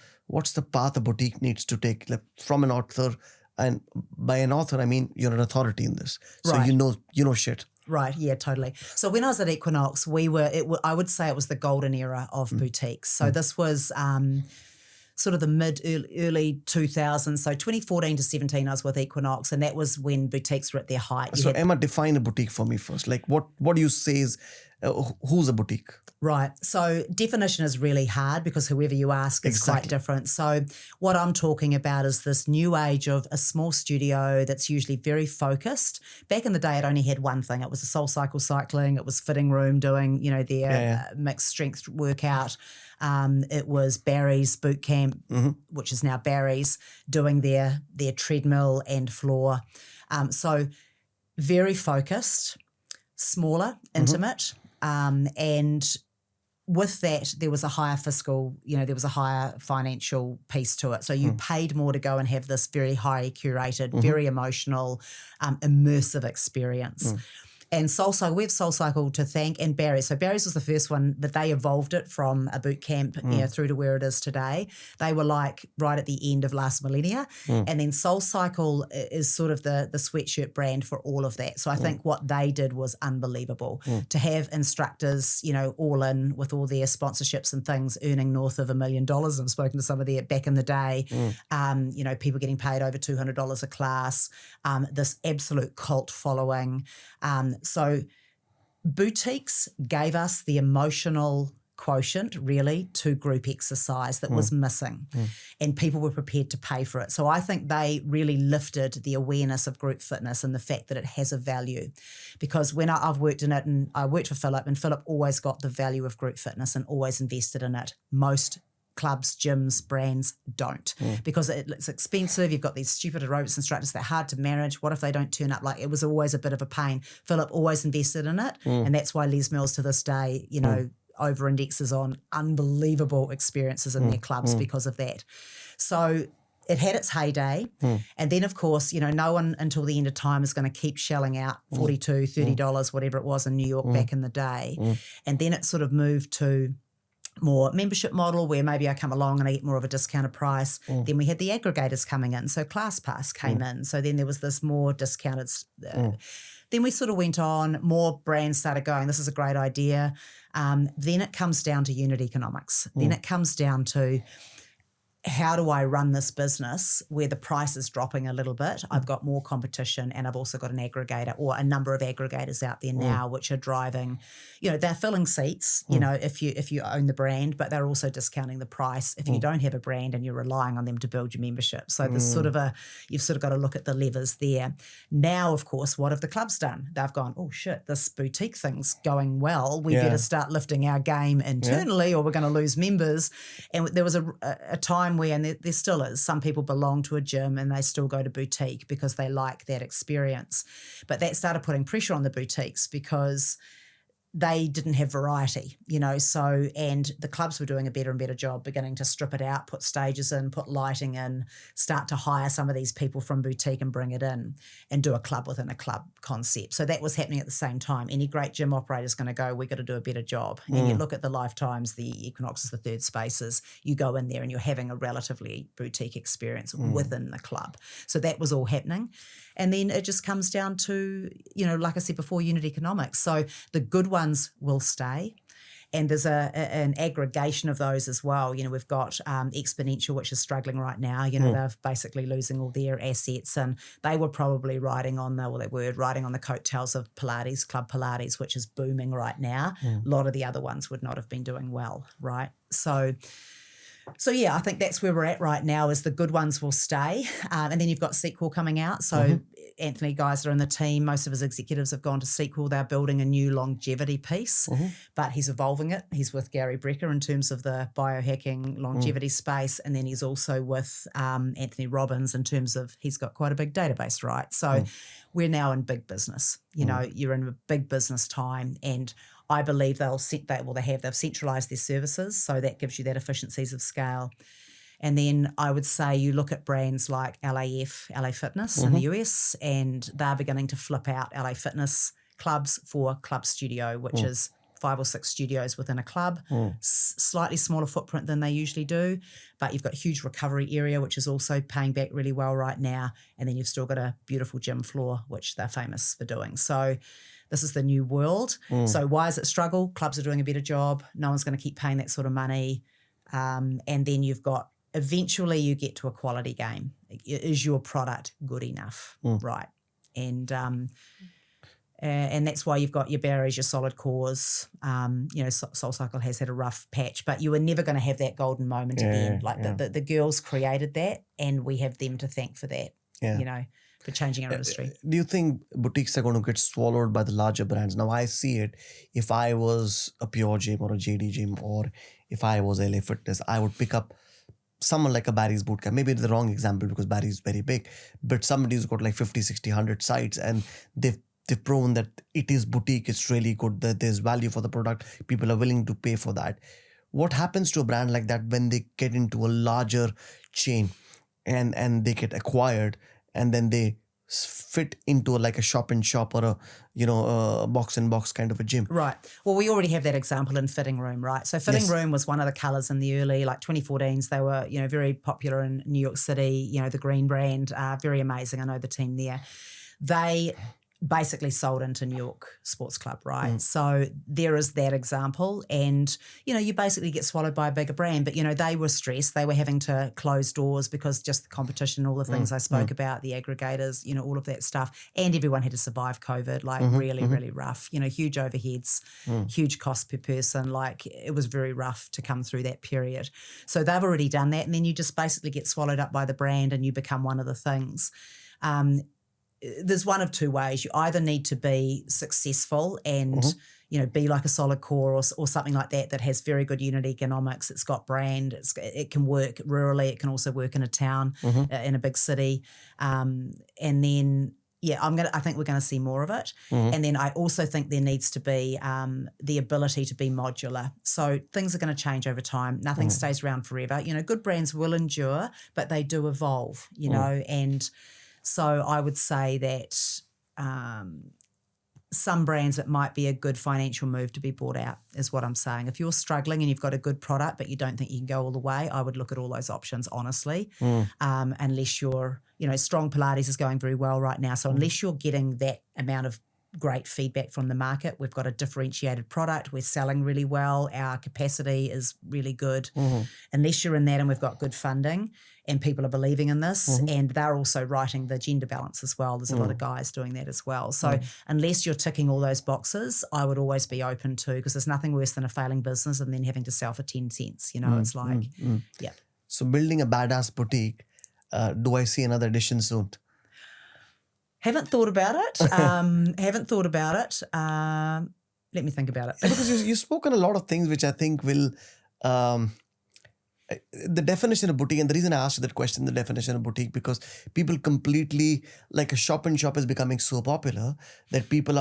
path a boutique needs to take, like, from an author? And by an author, I mean you're an authority in this, so right. you know shit. Right, yeah, totally. So when I was at Equinox, I would say it was the golden era of boutiques. So this was sort of the early 2000s. So 2014 to 17, I was with Equinox, and that was when boutiques were at their height. So Emma, define a boutique for me first. Like what do you say is Who's a boutique? Right. So definition is really hard because whoever you ask is quite different. So what I'm talking about is this new age of a small studio that's usually very focused. Back in the day, it only had one thing. It was a Soul Cycle cycling. It was Fitting Room doing, their mixed strength workout. It was Barry's boot camp, which is now Barry's, doing their treadmill and floor. So very focused, smaller, intimate, and with that, there was a higher fiscal, there was a higher financial piece to it. So you paid more to go and have this very highly curated, very emotional, immersive experience. And we have Soul Cycle to thank, and Barry's. So Barry's was the first one that they evolved it from a boot camp through to where it is today. They were like right at the end of last millennia. And then Soul Cycle is sort of the sweatshirt brand for all of that. So I think what they did was unbelievable. To have instructors, all in with all their sponsorships and things earning north of $1 million. I've spoken to some of them back in the day. People getting paid over $200 a class. This absolute cult following. So boutiques gave us the emotional quotient really to group exercise that was missing, and people were prepared to pay for it. So I think they really lifted the awareness of group fitness and the fact that it has a value, because when I've worked in it, and I worked for Philip, and Philip always got the value of group fitness and always invested in it. Most clubs, gyms, brands don't, because it's expensive. You've got these stupid aerobics instructors that are hard to manage. What if they don't turn up? Like, it was always a bit of a pain. Philip always invested in it, and that's why Les Mills to this day, over indexes on unbelievable experiences in their clubs because of that. So it had its heyday. And then, of course, no one until the end of time is going to keep shelling out $42, $30, whatever it was in New York back in the day. And then it sort of moved to more membership model where maybe I come along and I get more of a discounted price. Then we had the aggregators coming in. So ClassPass came in. So then there was this more discounted. Then we sort of went on, more brands started going, this is a great idea. Then it comes down to unit economics. Then it comes down to, how do I run this business where the price is dropping a little bit? I've got more competition, and I've also got an aggregator or a number of aggregators out there now which are driving, they're filling seats, if you own the brand, but they're also discounting the price if you don't have a brand and you're relying on them to build your membership. So there's you've sort of got to look at the levers there. Now, of course, what have the clubs done? They've gone, oh shit, this boutique thing's going well. We better start lifting our game internally or we're going to lose members. And there was a time where, and there still is, some people belong to a gym and they still go to boutique because they like that experience. But that started putting pressure on the boutiques because they didn't have variety, so, and the clubs were doing a better and better job beginning to strip it out, put stages in, put lighting in, start to hire some of these people from boutique and bring it in and do a club within a club concept. So that was happening at the same time. Any great gym operator is going to go, we've got to do a better job. And you look at the Lifetimes, the Equinoxes, the Third Spaces, you go in there and you're having a relatively boutique experience within the club. So that was all happening. And then it just comes down to, like I said before, unit economics. So the good ones will stay. And there's an aggregation of those as well. We've got Exponential, which is struggling right now. They're basically losing all their assets, and they were probably riding on the coattails of Pilates, Club Pilates, which is booming right now. A lot of the other ones would not have been doing well, right? So yeah, I think that's where we're at right now, is the good ones will stay. And then you've got Sequel coming out. So Anthony, guys are in the team. Most of his executives have gone to Sequel. They're building a new longevity piece, but he's evolving it. He's with Gary Brecker in terms of the biohacking longevity space. And then he's also with Anthony Robbins in terms of, he's got quite a big database, right? So we're now in big business. You're in a big business time, and I believe they've centralised their services, so that gives you that efficiencies of scale. And then I would say you look at brands like LA Fitness in the US, and they're beginning to flip out LA Fitness clubs for Club Studio, which is 5 or 6 studios within a club, slightly smaller footprint than they usually do, but you've got a huge recovery area, which is also paying back really well right now. And then you've still got a beautiful gym floor, which they're famous for doing. So this is the new world. So why does it struggle? Clubs are doing a better job. No one's going to keep paying that sort of money. And then you've got, eventually you get to a quality game. Is your product good enough? Right. And And that's why you've got your Barry's, your solid cores. Soul Cycle has had a rough patch, but you were never going to have that golden moment again. The girls created that, and we have them to thank for that, for changing our industry. Do you think boutiques are going to get swallowed by the larger brands? Now, I see it. If I was a Pure Gym or a JD Gym, or if I was LA Fitness, I would pick up someone like a Barry's Bootcamp. Maybe it's the wrong example because Barry's is very big, but somebody who's got like 50, 60, 100 sites, and they've proven that it is boutique, it's really good, that there's value for the product, people are willing to pay for that. What happens to a brand like that when they get into a larger chain and they get acquired, and then they fit into like a shop in shop or a box in box kind of a gym? Right. Well, we already have that example in Fitting Room, right? So Fitting Room was one of the colours in the early 2014s. They were very popular in New York City. The green brand, very amazing. I know the team there. They basically sold into New York Sports Club, right? So there is that example, and you basically get swallowed by a bigger brand, but they were stressed. They were having to close doors because just the competition, all the things I spoke about, the aggregators, all of that stuff, and everyone had to survive COVID, really rough. Huge overheads, huge cost per person. It was very rough to come through that period. So they've already done that, and then you just basically get swallowed up by the brand, and you become one of the things. There's one of two ways. You either need to be successful and, be like a solid core or something like that has very good unit economics. It's got brand. It can work rurally. It can also work in a town, in a big city. And then, I think we're going to see more of it. And then I also think there needs to be the ability to be modular. So things are going to change over time. Nothing stays around forever. Good brands will endure, but they do evolve, and so I would say that some brands, it might be a good financial move to be bought out, is what I'm saying. If you're struggling and you've got a good product but you don't think you can go all the way, I would look at all those options, honestly, unless you're, Strong Pilates is going very well right now. So unless you're getting that amount of great feedback from the market, we've got a differentiated product, we're selling really well, our capacity is really good. Unless you're in that and we've got good funding and people are believing in this, and they're also writing the gender balance as well. There's a lot of guys doing that as well. So unless you're ticking all those boxes, I would always be open to, because there's nothing worse than a failing business and then having to sell for 10 cents. It's like, yeah. So building a badass boutique, do I see another edition soon? Haven't thought about it. Let me think about it. Because you've spoken a lot of things which I think will... the definition of boutique, and the reason I asked you that question, the definition of boutique, because people completely, like a shop in shop is becoming so popular that people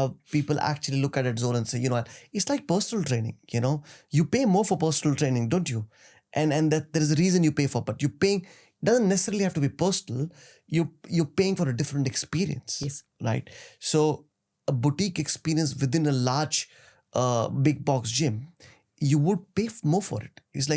actually look at it, Zone, and say, it's like personal training, you pay more for personal training, don't you? And that there is a reason you pay for, but you're paying, doesn't necessarily have to be personal, you're paying for a different experience. Yes. Right? So a boutique experience within a large big box gym, you would pay more for it. It's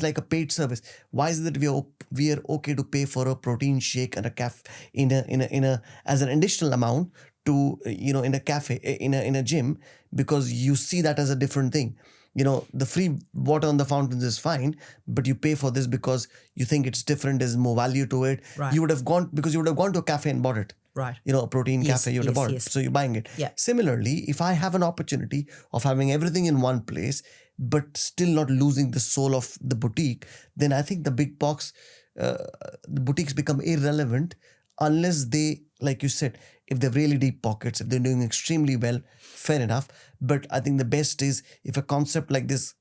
like a paid service. Why is it that we are okay to pay for a protein shake and a cafe in a as an additional amount to in a cafe in a gym, because you see that as a different thing. The free water on the fountains is fine, but you pay for this because you think it's different, there's more value to it. Right. You would have gone to a cafe and bought it. Right. A protein cafe, you would have bought it. So you're buying it. Yeah. Similarly, if I have an opportunity of having everything in one place, but still not losing the soul of the boutique, then I think the big box, the boutiques become irrelevant unless they, like you said, if they're really deep pockets, if they're doing extremely well, fair enough. But I think the best is if a concept like this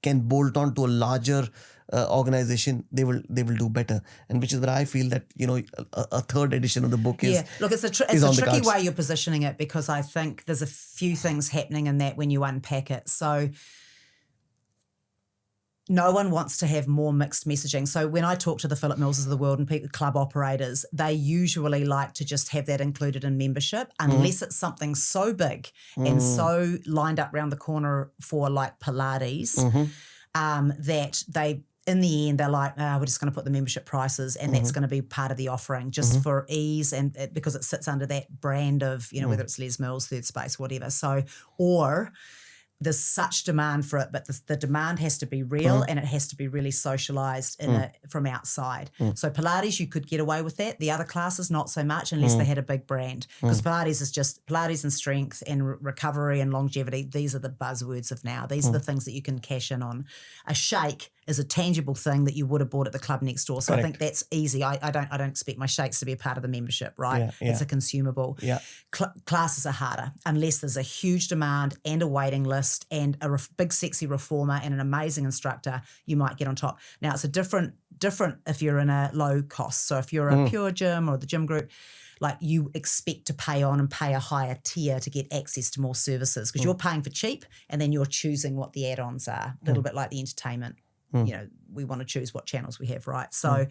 can bolt on to a larger organization, they will do better. And which is where I feel that a third edition of the book is look, it's a tricky way you're positioning it, because I think there's a few things happening in that when you unpack it. So no one wants to have more mixed messaging. So when I talk to the Philip Millses of the world and club operators, they usually like to just have that included in membership, unless it's something so big and so lined up around the corner for like Pilates, that they, in the end, they're like, we're just going to put the membership prices and that's going to be part of the offering just for ease, and because it sits under that brand of, whether it's Les Mills, Third Space, whatever. So, or there's such demand for it, but the demand has to be real and it has to be really socialized from outside. So Pilates, you could get away with that. The other classes, not so much unless they had a big brand, because Pilates is just Pilates and strength and recovery and longevity. These are the buzzwords of now. These are the things that you can cash in on. A shake is a tangible thing that you would have bought at the club next door. So I think that's easy. I don't expect my shakes to be a part of the membership, right? It's a consumable. Yeah. Classes are harder unless there's a huge demand and a waiting list and a big sexy reformer and an amazing instructor. You might get on top. Now it's a different if you're in a low cost. So if you're a pure gym or the gym group, like you expect to pay on and pay a higher tier to get access to more services because you're paying for cheap and then you're choosing what the add-ons are. A little bit like the entertainment. You know, we want to choose what channels we have, right? So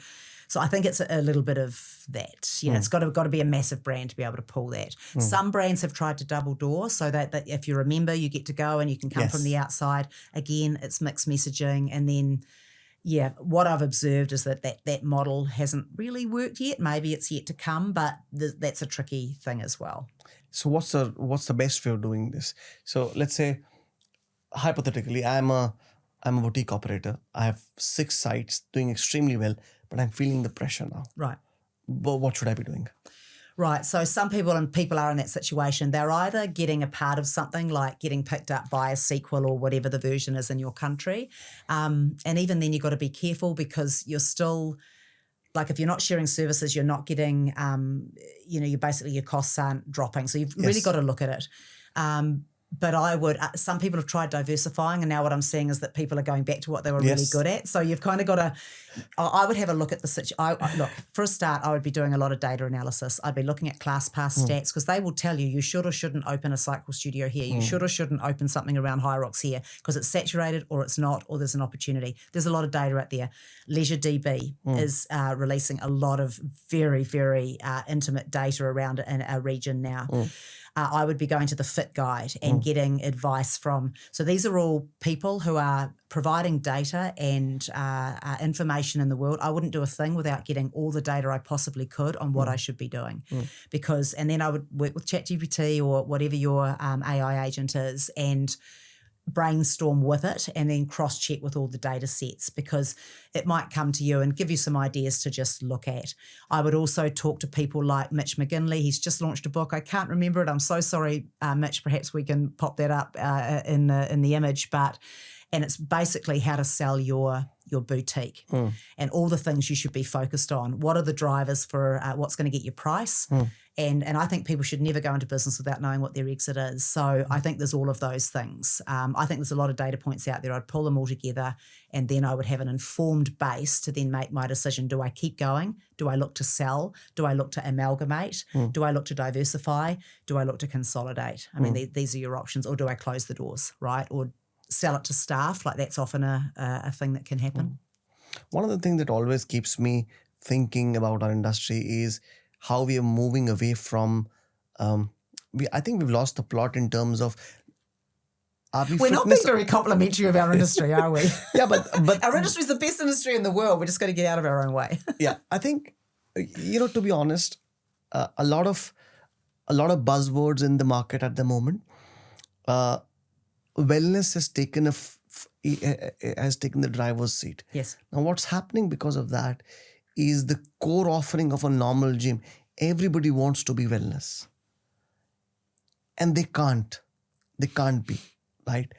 I think it's a little bit of that. You know, it's got to be a massive brand to be able to pull that. Some brands have tried to double door so that if you're a member, you get to go and you can come from the outside. Again, it's mixed messaging. And then, what I've observed is that model hasn't really worked yet. Maybe it's yet to come, but that's a tricky thing as well. So what's the best way of doing this? So let's say, hypothetically, I'm a boutique operator. I have 6 sites doing extremely well, but I'm feeling the pressure now. Right. But what should I be doing? Right. So some people are in that situation. They're either getting a part of something like getting picked up by a sequel or whatever the version is in your country. And even then you've got to be careful because you're still, like if you're not sharing services, you're not getting, your costs aren't dropping. So you've really got to look at it. But some people have tried diversifying and now what I'm seeing is that people are going back to what they were really good at. So you've kind of got to, I would have a look at the situation. Look, for a start, I would be doing a lot of data analysis. I'd be looking at ClassPass stats because they will tell you should or shouldn't open a cycle studio here. You should or shouldn't open something around Hyrox here because it's saturated or it's not or there's an opportunity. There's a lot of data out there. LeisureDB is releasing a lot of very, very intimate data around in our region now. I would be going to the Fit Guide and getting advice from. So these are all people who are providing data and information in the world. I wouldn't do a thing without getting all the data I possibly could on what I should be doing, and then I would work with ChatGPT or whatever your AI agent is and brainstorm with it and then cross-check with all the data sets because it might come to you and give you some ideas to just look at. I would also talk to people like Mitch McGinley. He's just launched a book. I can't remember it. I'm so sorry, Mitch. Perhaps we can pop that up in the image. And it's basically how to sell your boutique and all the things you should be focused on. What are the drivers for what's going to get your price? And I think people should never go into business without knowing what their exit is. So I think there's all of those things. I think there's a lot of data points out there. I'd pull them all together and then I would have an informed base to then make my decision. Do I keep going? Do I look to sell? Do I look to amalgamate? Do I look to diversify? Do I look to consolidate? I mean, these are your options. Or do I close the doors, right? Or sell it to staff, like that's often a thing that can happen. One of the things that always keeps me thinking about our industry is how we are moving away from, I think we've lost the plot in terms of, we're not being very complimentary of our industry, are we? Yeah, but our industry is the best industry in the world. We're just going to get out of our own way. Yeah, I think, to be honest, a lot of buzzwords in the market at the moment. Wellness has taken the driver's seat. Yes. Now, what's happening because of that is the core offering of a normal gym. Everybody wants to be wellness, and they can't. They can't be, right?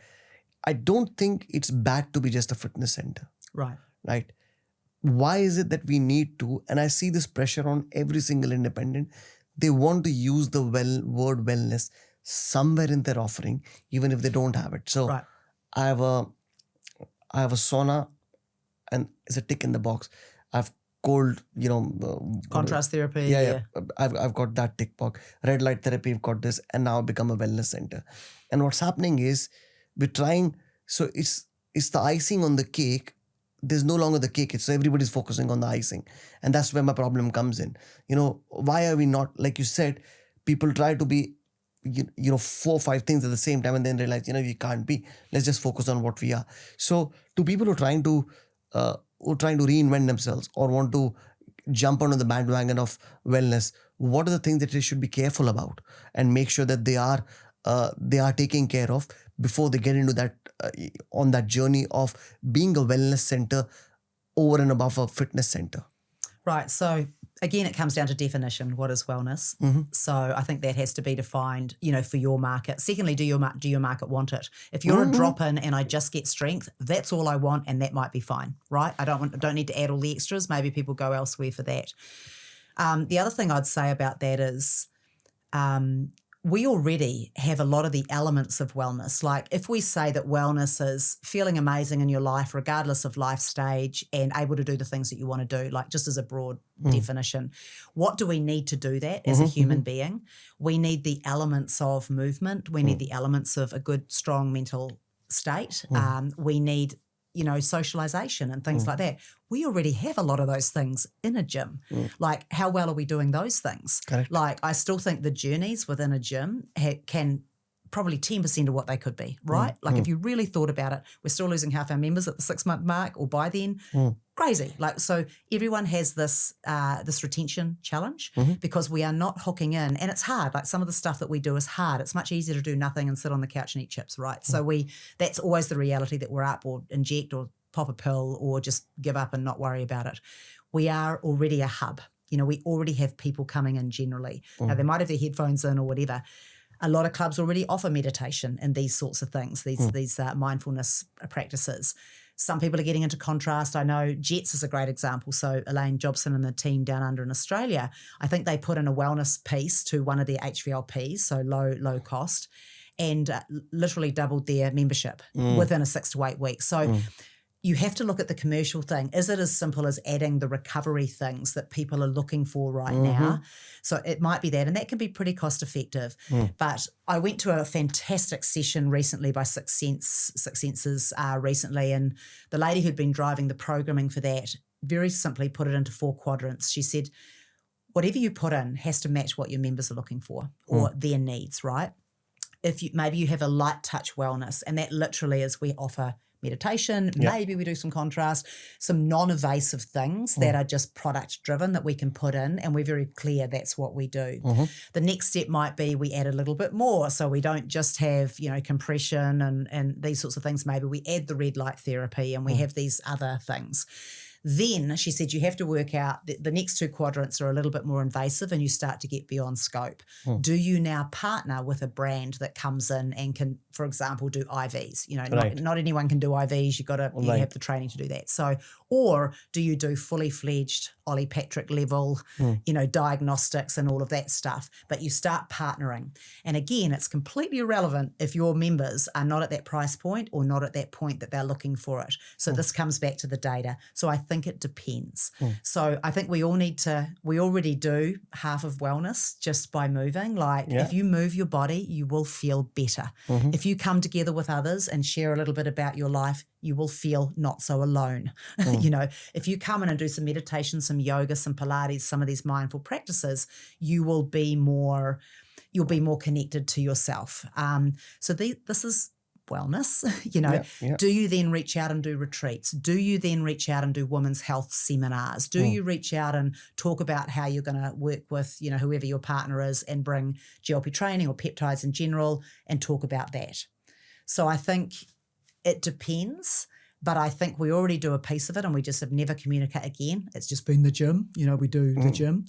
I don't think it's bad to be just a fitness center. Right. Right. Why is it that we need to? And I see this pressure on every single independent. They want to use the word wellness somewhere in their offering, even if they don't have it. So right. I have a sauna, and it's a tick in the box. I've cold, contrast therapy. Yeah. I've got that tick box. Red light therapy, I've got this, and now I've become a wellness center. And what's happening is we're trying. So it's the icing on the cake. There's no longer the cake. So everybody's focusing on the icing, and that's where my problem comes in. Why are we not, like you said, people try to be 4 or 5 things at the same time and then realize, we can't be. Let's just focus on what we are. So to people who are trying to reinvent themselves or want to jump onto the bandwagon of wellness, what are the things that they should be careful about and make sure that they are they are taking care of before they get into that on that journey of being a wellness center over and above a fitness center? Right. So again, it comes down to definition. What is wellness? So I think that has to be defined, for your market. Secondly, do your market want it? If you're a drop-in and I just get strength, that's all I want, and that might be fine, right? I don't need to add all the extras. Maybe people go elsewhere for that. The other thing I'd say about that is we already have a lot of the elements of wellness. Like if we say that wellness is feeling amazing in your life, regardless of life stage, and able to do the things that you want to do, like just as a broad definition, what do we need to do that as a human being? We need the elements of movement. We need the elements of a good, strong mental state. We need socialization and things like that. We already have a lot of those things in a gym. Like, how well are we doing those things? Correct. Like, I still think the journeys within a gym can probably 10% of what they could be, right? Like, if you really thought about it, we're still losing half our members at the 6-month mark or by then. Crazy. Like, so everyone has this retention challenge because we are not hooking in, and it's hard. Like, some of the stuff that we do is hard. It's much easier to do nothing and sit on the couch and eat chips, right? So that's always the reality, that we're up or inject or pop a pill or just give up and not worry about it. We are already a hub. We already have people coming in generally. Now, they might have their headphones in or whatever. A lot of clubs already offer meditation and these sorts of things, these mindfulness practices. Some people are getting into contrast. I know Jets is a great example. So Elaine Jobson and the team down under in Australia, I think they put in a wellness piece to one of their HVLPs, so low cost, and literally doubled their membership within a 6 to 8 weeks. So you have to look at the commercial thing. Is it as simple as adding the recovery things that people are looking for right now? So it might be that, and that can be pretty cost effective. But I went to a fantastic session recently by Six Senses recently, and the lady who'd been driving the programming for that very simply put it into 4 quadrants. She said, whatever you put in has to match what your members are looking for or their needs, right? Maybe you have a light touch wellness, and that literally is we offer meditation, maybe we do some contrast, some non-evasive things that are just product driven that we can put in, and we're very clear that's what we do. The next step might be we add a little bit more, so we don't just have compression and these sorts of things. Maybe we add the red light therapy and we have these other things. Then she said you have to work out the next 2 quadrants are a little bit more invasive and you start to get beyond scope. Do you now partner with a brand that comes in and can, for example, do IVs? Not anyone can do IVs. You have the training to do that. So, or do you do fully fledged Ollie Patrick level, diagnostics and all of that stuff, but you start partnering. And again, it's completely irrelevant if your members are not at that price point or not at that point that they're looking for it. So this comes back to the data. So I think it depends. So I think we already do half of wellness just by moving. Like if you move your body, you will feel better. If you come together with others and share a little bit about your life, you will feel not so alone. If you come in and do some meditation, some yoga, some Pilates, some of these mindful practices, you'll be more connected to yourself. So this is wellness. Do you then reach out and do retreats? Do you then reach out and do women's health seminars? Do you reach out and talk about how you're going to work with, whoever your partner is and bring GLP training or peptides in general and talk about that? So I think it depends, but I think we already do a piece of it and we just have never communicate again. It's just been the gym, we do the gym.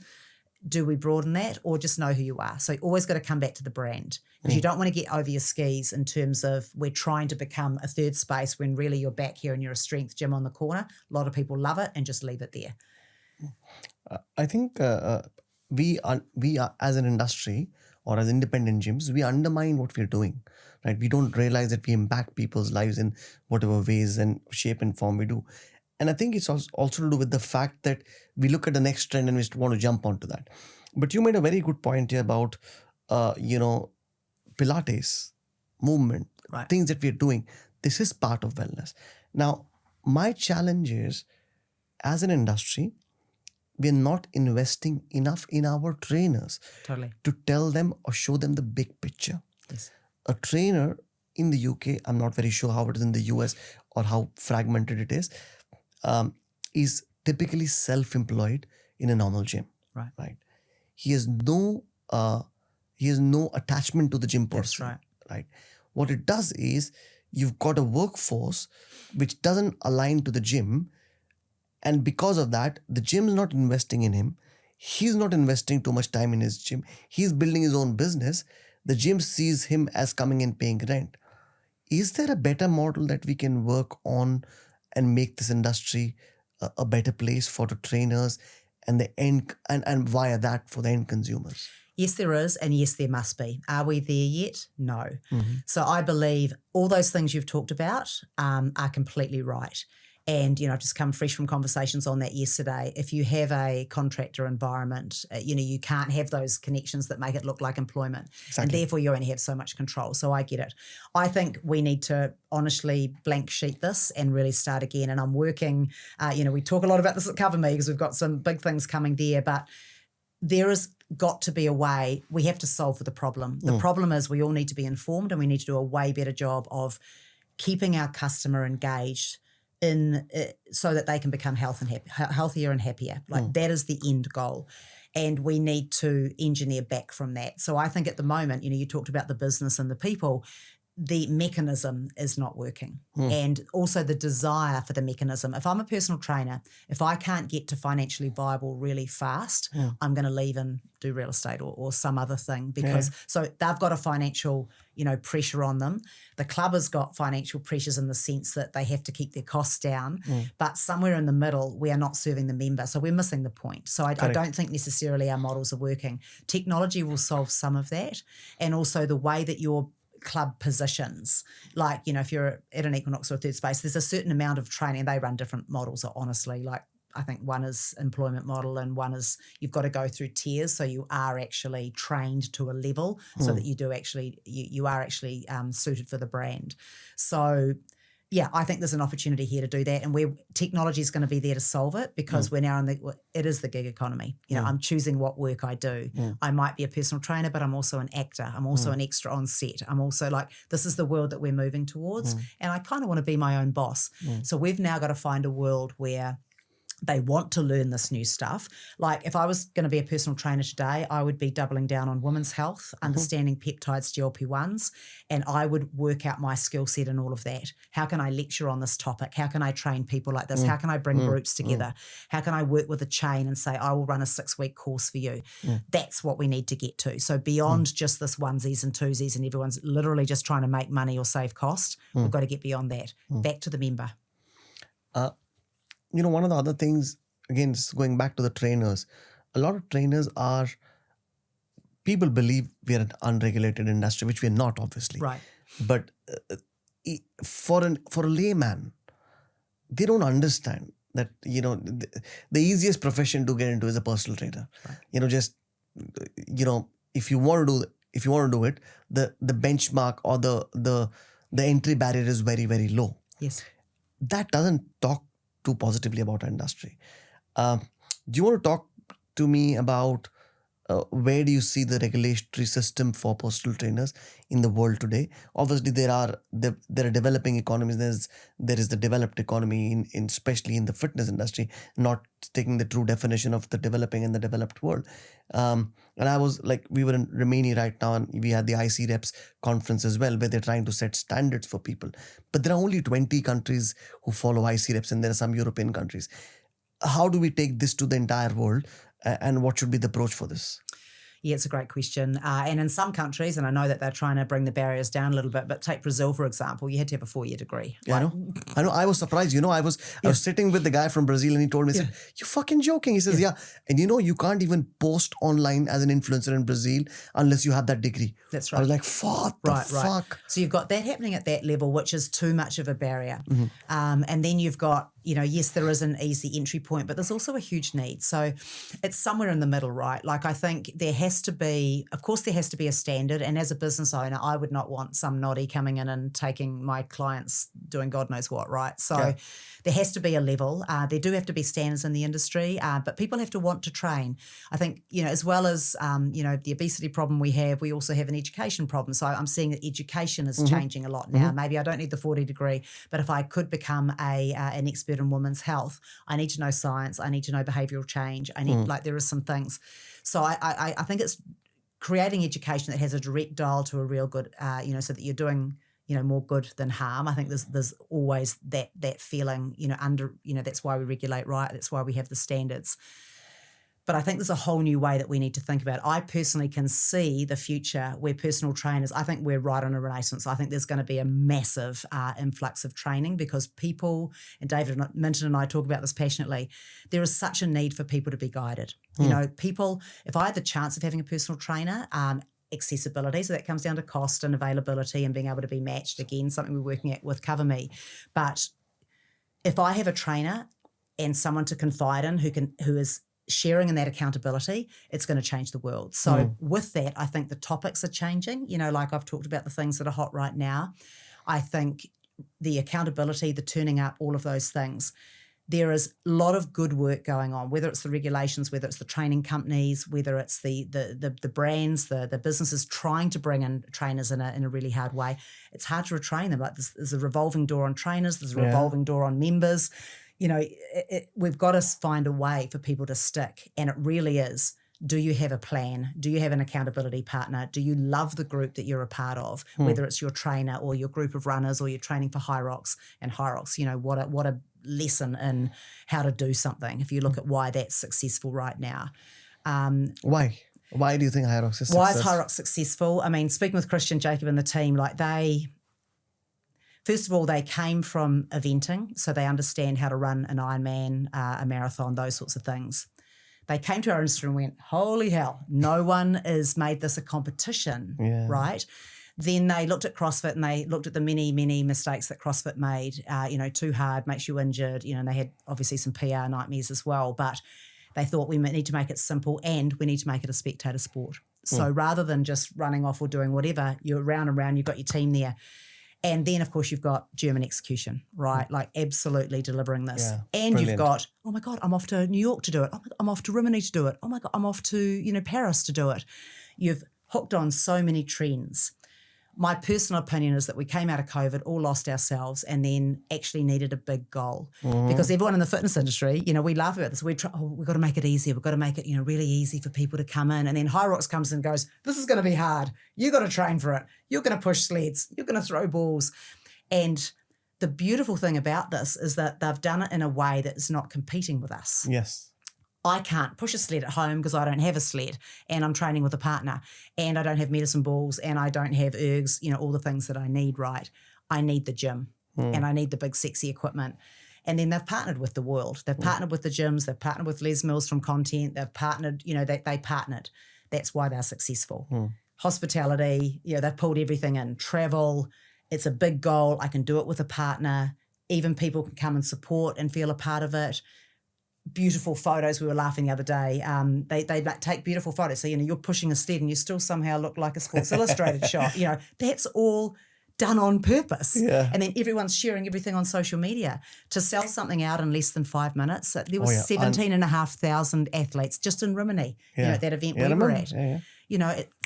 Do we broaden that or just know who you are? So you always got to come back to the brand because you don't want to get over your skis in terms of we're trying to become a third space when really you're back here and you're a strength gym on the corner. A lot of people love it and just leave it there. I think we are as an industry or as independent gyms, we undermine what we're doing, right? We don't realize that we impact people's lives in whatever ways and shape and form we do. And I think it's also to do with the fact that we look at the next trend and we want to jump onto that. But you made a very good point here about, Pilates, movement, things that we're doing. This is part of wellness. Now, my challenge is, as an industry, we're not investing enough in our trainers to tell them or show them the big picture. Yes. A trainer in the UK, I'm not very sure how it is in the US or how fragmented it is typically self-employed in a normal gym. Right. He has no He has no attachment to the gym per That's se, right. right? What it does is you've got a workforce which doesn't align to the gym, and because of that, the gym's not investing in him. He's not investing too much time in his gym. He's building his own business. The gym sees him as coming and paying rent. Is there a better model that we can work on and make this industry a better place for the trainers and the end and via that for the end consumers? Yes, there is, and yes, there must be. Are we there yet? No. So I believe all those things you've talked about are completely right. And, I've just come fresh from conversations on that yesterday. If you have a contractor environment, you can't have those connections that make it look like employment. Exactly. And therefore you only have so much control. So I get it. I think we need to honestly blank sheet this and really start again. And I'm working, we talk a lot about this at Cover Me because we've got some big things coming there, but there has got to be a way. We have to solve for the problem. The problem is we all need to be informed, and we need to do a way better job of keeping our customer engaged so that they can become healthier and happier. Like that is the end goal. And we need to engineer back from that. So I think at the moment, you talked about the business and the people, the mechanism is not working. And also the desire for the mechanism. If I'm a personal trainer, if I can't get to financially viable really fast, I'm going to leave and do real estate or some other thing because so they've got a financial, pressure on them. The club has got financial pressures in the sense that they have to keep their costs down, but somewhere in the middle, we are not serving the member. So we're missing the point. So I don't think necessarily our models are working. Technology will solve some of that. And also the way that your club positions, like, if you're at an Equinox or a Third Space, there's a certain amount of training. They run different models, honestly. Like, I think one is employment model and one is you've got to go through tiers. So you are actually trained to a level so that you do actually, you are actually suited for the brand. So yeah, I think there's an opportunity here to do that, and technology is going to be there to solve it because we're now it is the gig economy. I'm choosing what work I do. I might be a personal trainer, but I'm also an actor. I'm also an extra on set. I'm also this is the world that we're moving towards, and I kind of want to be my own boss. So we've now got to find a world where they want to learn this new stuff. Like if I was going to be a personal trainer today, I would be doubling down on women's health, understanding peptides, GLP-1s, and I would work out my skill set and all of that. How can I lecture on this topic? How can I train people like this? How can I bring groups together? How can I work with a chain and say, I will run a 6-week course for you? That's what we need to get to. So beyond just this onesies and twosies and everyone's literally just trying to make money or save cost, we've got to get beyond that. Back to the member. One of the other things, again, just going back to the trainers, a lot of trainers people believe we are an unregulated industry, which we are not, obviously. Right. But for a layman, they don't understand that, the easiest profession to get into is a personal trainer. Right. If you want to do it, the benchmark or the entry barrier is very, very low. Yes. That doesn't talk too positively about our industry. Do you want to talk to me about where do you see the regulatory system for personal trainers in the world today? Obviously, there are developing economies. There is the developed economy, in especially in the fitness industry, not taking the true definition of the developing and the developed world. And I was we were in Romania right now, and we had the IC Reps conference as well, where they're trying to set standards for people. But there are only 20 countries who follow IC Reps, and there are some European countries. How do we take this to the entire world, and what should be the approach for this? Yeah, it's a great question. And in some countries, and I know that they're trying to bring the barriers down a little bit, but take Brazil, for example, you had to have a 4-year degree. Yeah, I know. I was surprised. I was sitting with the guy from Brazil, and he told me, he said, "You're fucking joking." He says, yeah. And you can't even post online as an influencer in Brazil unless you have that degree. That's right. I was like, fuck. Fuck? So you've got that happening at that level, which is too much of a barrier. And then you've got, yes, there is an easy entry point, but there's also a huge need. So it's somewhere in the middle, right? Like I think there has to be a standard. And as a business owner, I would not want some noddy coming in and taking my clients doing God knows what, right? So there has to be a level. There do have to be standards in the industry, but people have to want to train. I think, as well as, the obesity problem we have, we also have an education problem. So I'm seeing that education is changing a lot now. Maybe I don't need the 40 degree, but if I could become an expert in women's health, I need to know science. I need to know behavioural change. I need, there are some things. So I think it's creating education that has a direct dial to a real good, so that you're doing, more good than harm. I think there's always that feeling, that's why we regulate right. That's why we have the standards. But I think there's a whole new way that we need to think about it. I personally can see the future where personal trainers, I think we're right on a renaissance. I think there's going to be a massive influx of training because people, and David Minton and I talk about this passionately, there is such a need for people to be guided. People, if I had the chance of having a personal trainer, accessibility, so that comes down to cost and availability and being able to be matched, again, something we're working at with Cover Me. But if I have a trainer and someone to confide in who is sharing in that accountability, it's going to change the world. So with that, I think the topics are changing. Like I've talked about the things that are hot right now. I think the accountability, the turning up, all of those things. There is a lot of good work going on, whether it's the regulations, whether it's the training companies, whether it's the brands, the businesses trying to bring in trainers in a really hard way. It's hard to retrain them. Like there's a revolving door on trainers, there's a revolving door on members. We've got to find a way for people to stick. And it really is, do you have a plan? Do you have an accountability partner? Do you love the group that you're a part of, whether it's your trainer or your group of runners or you're training for Hyrox? And Hyrox, what a lesson in how to do something if you look at why that's successful right now. Why? Why do you think Hyrox is Why is Hyrox successful? I mean, speaking with Christian, Jacob and the team, first of all, they came from eventing, so they understand how to run an Ironman, a marathon, those sorts of things. They came to our industry and went, holy hell, no one has made this a competition, right? Then they looked at CrossFit and they looked at the many, many mistakes that CrossFit made, too hard, makes you injured, and they had obviously some PR nightmares as well, but they thought we need to make it simple and we need to make it a spectator sport. So rather than just running off or doing whatever, you're round and round, you've got your team there. And then, of course, you've got German execution, right? Like absolutely delivering this. Yeah, and brilliant. You've got, oh, my God, I'm off to New York to do it. Oh, my God, I'm off to Rimini to do it. Oh, my God, I'm off to, Paris to do it. You've hooked on so many trends. My personal opinion is that we came out of COVID, all lost ourselves, and then actually needed a big goal. Because everyone in the fitness industry, we laugh about this. We've got to make it easier. We've got to make it, really easy for people to come in. And then Hyrox comes in and goes, this is going to be hard. You've got to train for it. You're going to push sleds. You're going to throw balls. And the beautiful thing about this is that they've done it in a way that is not competing with us. Yes. I can't push a sled at home because I don't have a sled and I'm training with a partner and I don't have medicine balls and I don't have ergs, all the things that I need, right? I need the gym and I need the big sexy equipment. And then they've partnered with the world. They've partnered with the gyms. They've partnered with Les Mills from Content. They've partnered, they partnered. That's why they're successful. Hospitality, they've pulled everything in. Travel, it's a big goal. I can do it with a partner. Even people can come and support and feel a part of it. Beautiful photos. We were laughing the other day. They take beautiful photos. So, you're pushing a sled and you still somehow look like a Sports Illustrated shot. That's all done on purpose. Yeah. And then everyone's sharing everything on social media. To sell something out in less than 5 minutes, there was 17,500 athletes just in Rimini, at that event we were at.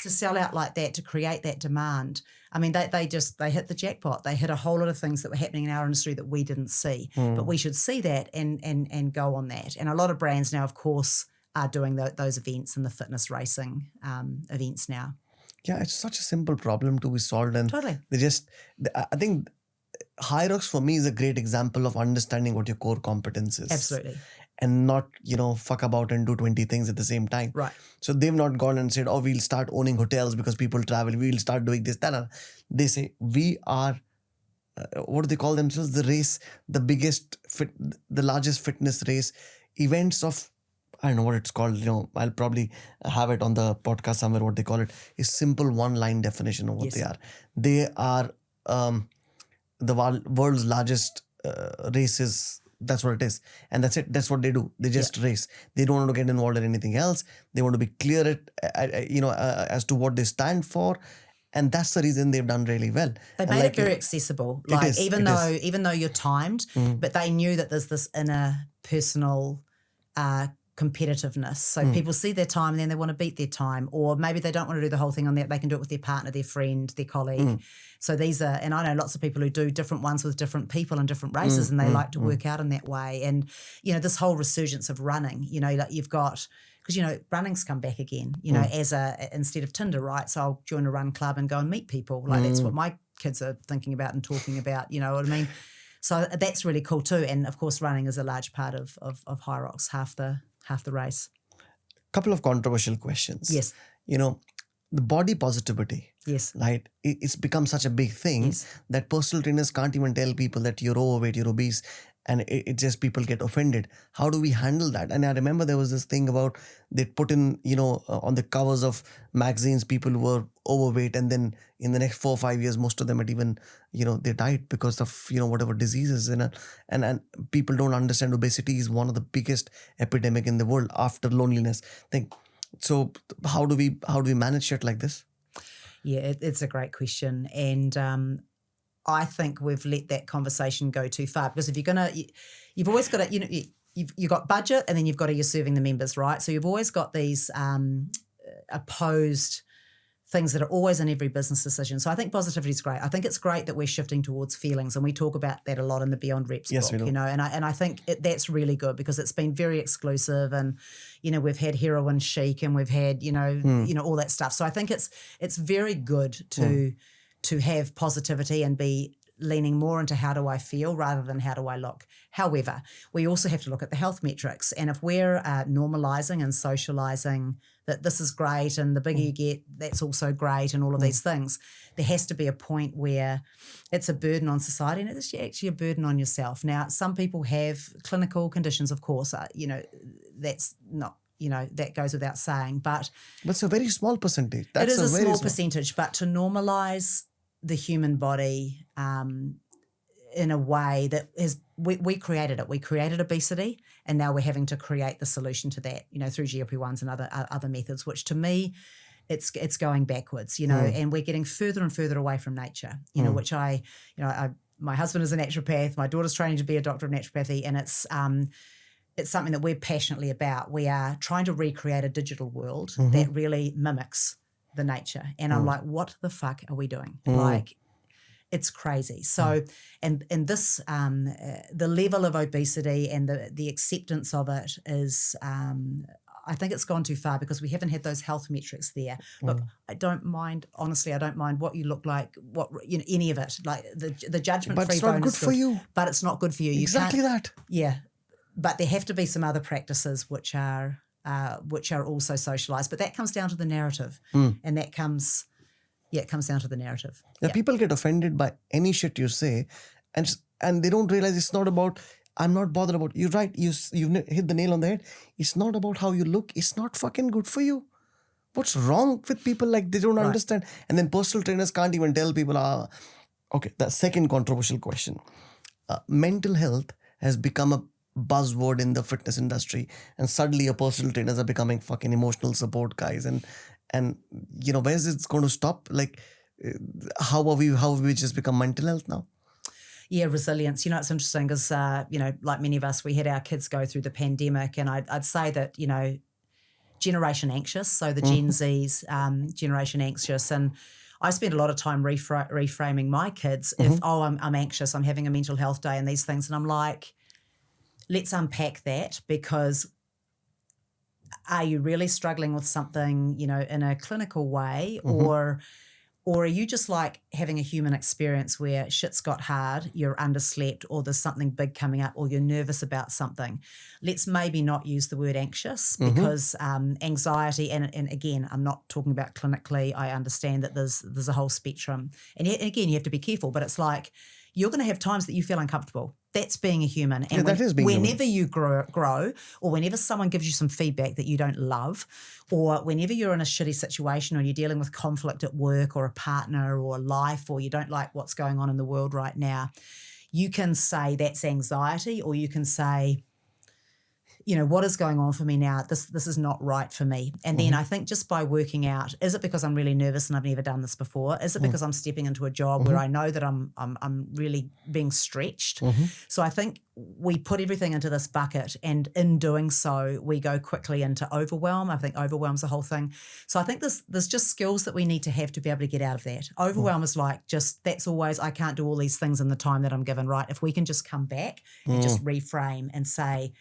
To sell out like that, to create that demand. I mean, they hit the jackpot. They hit a whole lot of things that were happening in our industry that we didn't see. But we should see that and go on that. And a lot of brands now, of course, are doing those events and the fitness racing events now. Yeah, it's such a simple problem to be solved. And Totally. I think Hyrox for me is a great example of understanding what your core competence is. Absolutely. And not, fuck about and do 20 things at the same time. Right. So they've not gone and said, we'll start owning hotels because people travel. We'll start doing this, that. They say, we are, what do they call themselves? The race, the largest fitness race, events of, I don't know what it's called. I'll probably have it on the podcast somewhere. What they call it is simple one-line definition of what they are. They are the world's largest races. That's what it is. And that's it. That's what they do. They just race. They don't want to get involved in anything else. They want to be clear as to what they stand for. And that's the reason they've done really well. They made it very accessible. Even though you're timed, but they knew that there's this inner personal competitiveness. So people see their time and then they want to beat their time, or maybe they don't want to do the whole thing on that. They can do it with their partner, their friend, their colleague. So these are, and I know lots of people who do different ones with different people and different races, and they like to work out in that way. And, this whole resurgence of running, like you've got because running's come back again, as instead of Tinder, right? So I'll join a run club and go and meet people. Like that's what my kids are thinking about and talking about, you know what I mean? So that's really cool too. And of course, running is a large part of Hyrox, half the race. Couple of controversial questions. Yes. The body positivity. Yes. Right? It's become such a big thing that personal trainers can't even tell people that you're overweight, you're obese, and it just people get offended. How do we handle that? And I remember there was this thing about they put in, on the covers of magazines, people who were overweight, and then in the next 4 or 5 years, most of them had even, they died because of, whatever diseases. And people don't understand obesity is one of the biggest epidemic in the world after loneliness. So how do we manage shit like this? Yeah, it's a great question. And I think we've let that conversation go too far, because if you've always got to, you've got budget, and then you've got you're serving the members, right? So you've always got these opposed things that are always in every business decision. So I think positivity is great. I think it's great that we're shifting towards feelings, and we talk about that a lot in the Beyond Reps book, we do. and I think that's really good, because it's been very exclusive, and we've had heroin chic, and we've had all that stuff. So I think it's very good to have positivity and be leaning more into how do I feel rather than how do I look. However, we also have to look at the health metrics, and if we're normalizing and socializing that this is great, and the bigger you get, that's also great, and all of these things, there has to be a point where it's a burden on society, and it's actually a burden on yourself. Now, some people have clinical conditions, of course, that's not, that goes without saying, but it's a very small percentage. It is a small percentage, but to normalize the human body in a way that we created it. We created obesity, and now we're having to create the solution to that, through GLP-1s and other methods, which to me, it's going backwards, and we're getting further and further away from nature, which my husband is a naturopath, my daughter's training to be a doctor of naturopathy, and it's something that we're passionately about. We are trying to recreate a digital world that really mimics the nature. And I'm like, what the fuck are we doing? Like, it's crazy. So, and this, the level of obesity and the acceptance of it is, I think it's gone too far, because we haven't had those health metrics there. Look, I don't mind what you look like, any of it, like the judgment-free But it's not good for you. But it's not good for you. Exactly that. Yeah. But there have to be some other practices which are also socialized, but that comes down to the narrative, and it comes down to the narrative. Yeah, people get offended by any shit you say, and they don't realize it's not about. I'm not bothered about. You're right. You've hit the nail on the head. It's not about how you look. It's not fucking good for you. What's wrong with people? Like, they don't understand. And then personal trainers can't even tell people. Okay. The second controversial question: mental health has become a buzzword in the fitness industry, and suddenly your personal trainers are becoming fucking emotional support guys, and where's it going to stop? Like, how have we just become mental health now? Yeah, resilience. It's interesting because like many of us, we had our kids go through the pandemic, and I'd say that generation anxious, so the Gen Z's generation anxious, and I spend a lot of time reframing my kids. If I'm anxious, I'm having a mental health day, and these things, and I'm like, let's unpack that, because are you really struggling with something, in a clinical way, or are you just like having a human experience where shit's got hard, you're underslept, or there's something big coming up, or you're nervous about something? Let's maybe not use the word anxious, because anxiety, and again, I'm not talking about clinically. I understand that there's a whole spectrum, and again, you have to be careful, but it's like, you're going to have times that you feel uncomfortable. That's being a human. And that is being whenever human. you grow, or whenever someone gives you some feedback that you don't love, or whenever you're in a shitty situation, or you're dealing with conflict at work, or a partner, or life, or you don't like what's going on in the world right now, you can say that's anxiety, or you can say, what is going on for me now? This is not right for me. And then I think just by working out, is it because I'm really nervous and I've never done this before? Is it because I'm stepping into a job where I know that I'm really being stretched? So I think we put everything into this bucket, and in doing so, we go quickly into overwhelm. I think overwhelm's the whole thing. So I think there's just skills that we need to have to be able to get out of that. Overwhelm is like, that's always, I can't do all these things in the time that I'm given, right? If we can just come back and just reframe and say,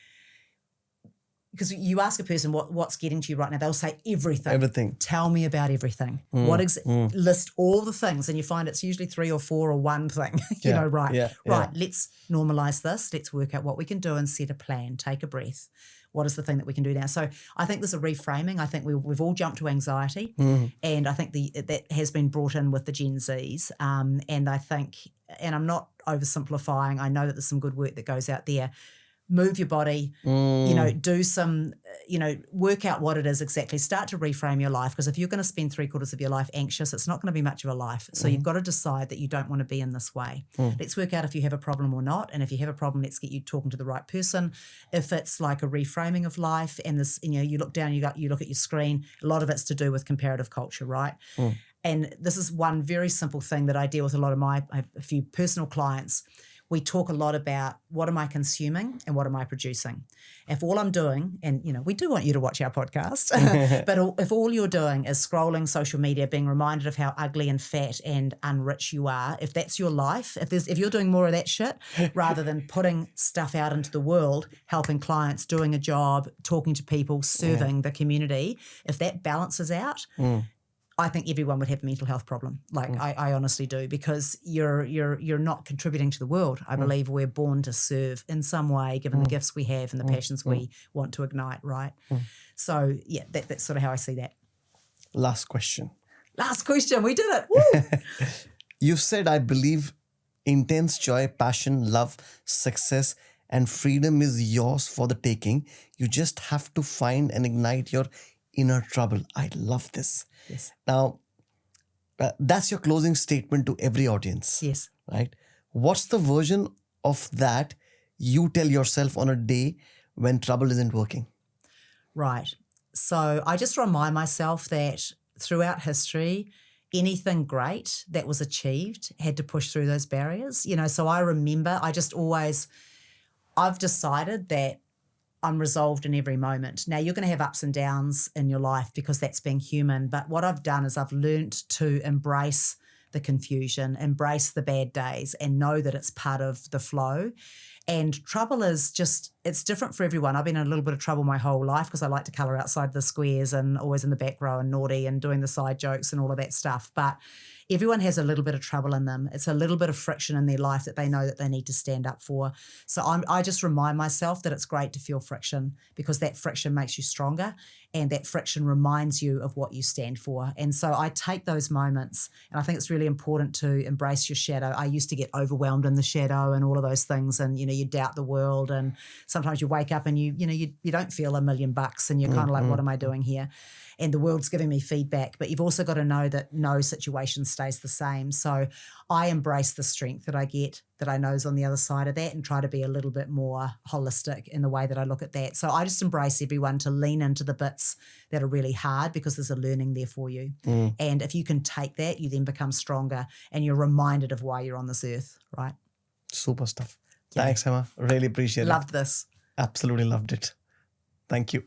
because you ask a person what's getting to you right now, they'll say everything. Everything. Tell me about everything. List all the things, and you find it's usually 3 or 4 or one thing. Right. Let's normalize this. Let's work out what we can do and set a plan. Take a breath. What is the thing that we can do now? So I think there's a reframing. I think we've all jumped to anxiety, and I think that has been brought in with the Gen Zs. And I think, and I'm not oversimplifying, I know that there's some good work that goes out there. Move your body, do some, work out what it is exactly. Start to reframe your life, because if you're going to spend 3/4 of your life anxious, it's not going to be much of a life. So you've got to decide that you don't want to be in this way. Let's work out if you have a problem or not. And if you have a problem, let's get you talking to the right person. If it's like a reframing of life and this, you look down, you look at your screen, a lot of it's to do with comparative culture, right? And this is one very simple thing that I deal with I have a few personal clients. We talk a lot about what am I consuming and what am I producing. If all I'm doing, and we do want you to watch our podcast, but if all you're doing is scrolling social media, being reminded of how ugly and fat and unrich you are, if that's your life, if you're doing more of that shit rather than putting stuff out into the world, helping clients, doing a job, talking to people, serving the community, if that balances out, I think everyone would have a mental health problem. I honestly do, because you're not contributing to the world. I believe we're born to serve in some way, given the gifts we have and the passions we want to ignite, right? So, that's sort of how I see that. Last question. We did it. Woo! You said, I believe intense joy, passion, love, success, and freedom is yours for the taking. You just have to find and ignite your inner trouble. I love this. Yes. Now, that's your closing statement to every audience. Yes. Right? What's the version of that you tell yourself on a day when trouble isn't working? Right. So I just remind myself that throughout history, anything great that was achieved had to push through those barriers. So I remember I've decided that I'm resolved in every moment. Now, you're going to have ups and downs in your life because that's being human. But what I've done is I've learned to embrace the confusion, embrace the bad days, and know that it's part of the flow. And trouble is it's different for everyone. I've been in a little bit of trouble my whole life because I like to colour outside the squares and always in the back row and naughty and doing the side jokes and all of that stuff. But everyone has a little bit of trouble in them. It's a little bit of friction in their life that they know that they need to stand up for. So I just remind myself that it's great to feel friction, because that friction makes you stronger, and that friction reminds you of what you stand for. And so I take those moments, and I think it's really important to embrace your shadow. I used to get overwhelmed in the shadow and all of those things, and you doubt the world, and sometimes you wake up and you don't feel $1 million and you're kind of like, what am I doing here? And the world's giving me feedback. But you've also got to know that no situation stays the same. So I embrace the strength that I get, that I know is on the other side of that, and try to be a little bit more holistic in the way that I look at that. So I just embrace everyone to lean into the bits that are really hard, because there's a learning there for you. And if you can take that, you then become stronger, and you're reminded of why you're on this earth, right? Super stuff. Yeah. Thanks, Emma. Really appreciate it. Loved this. Absolutely loved it. Thank you.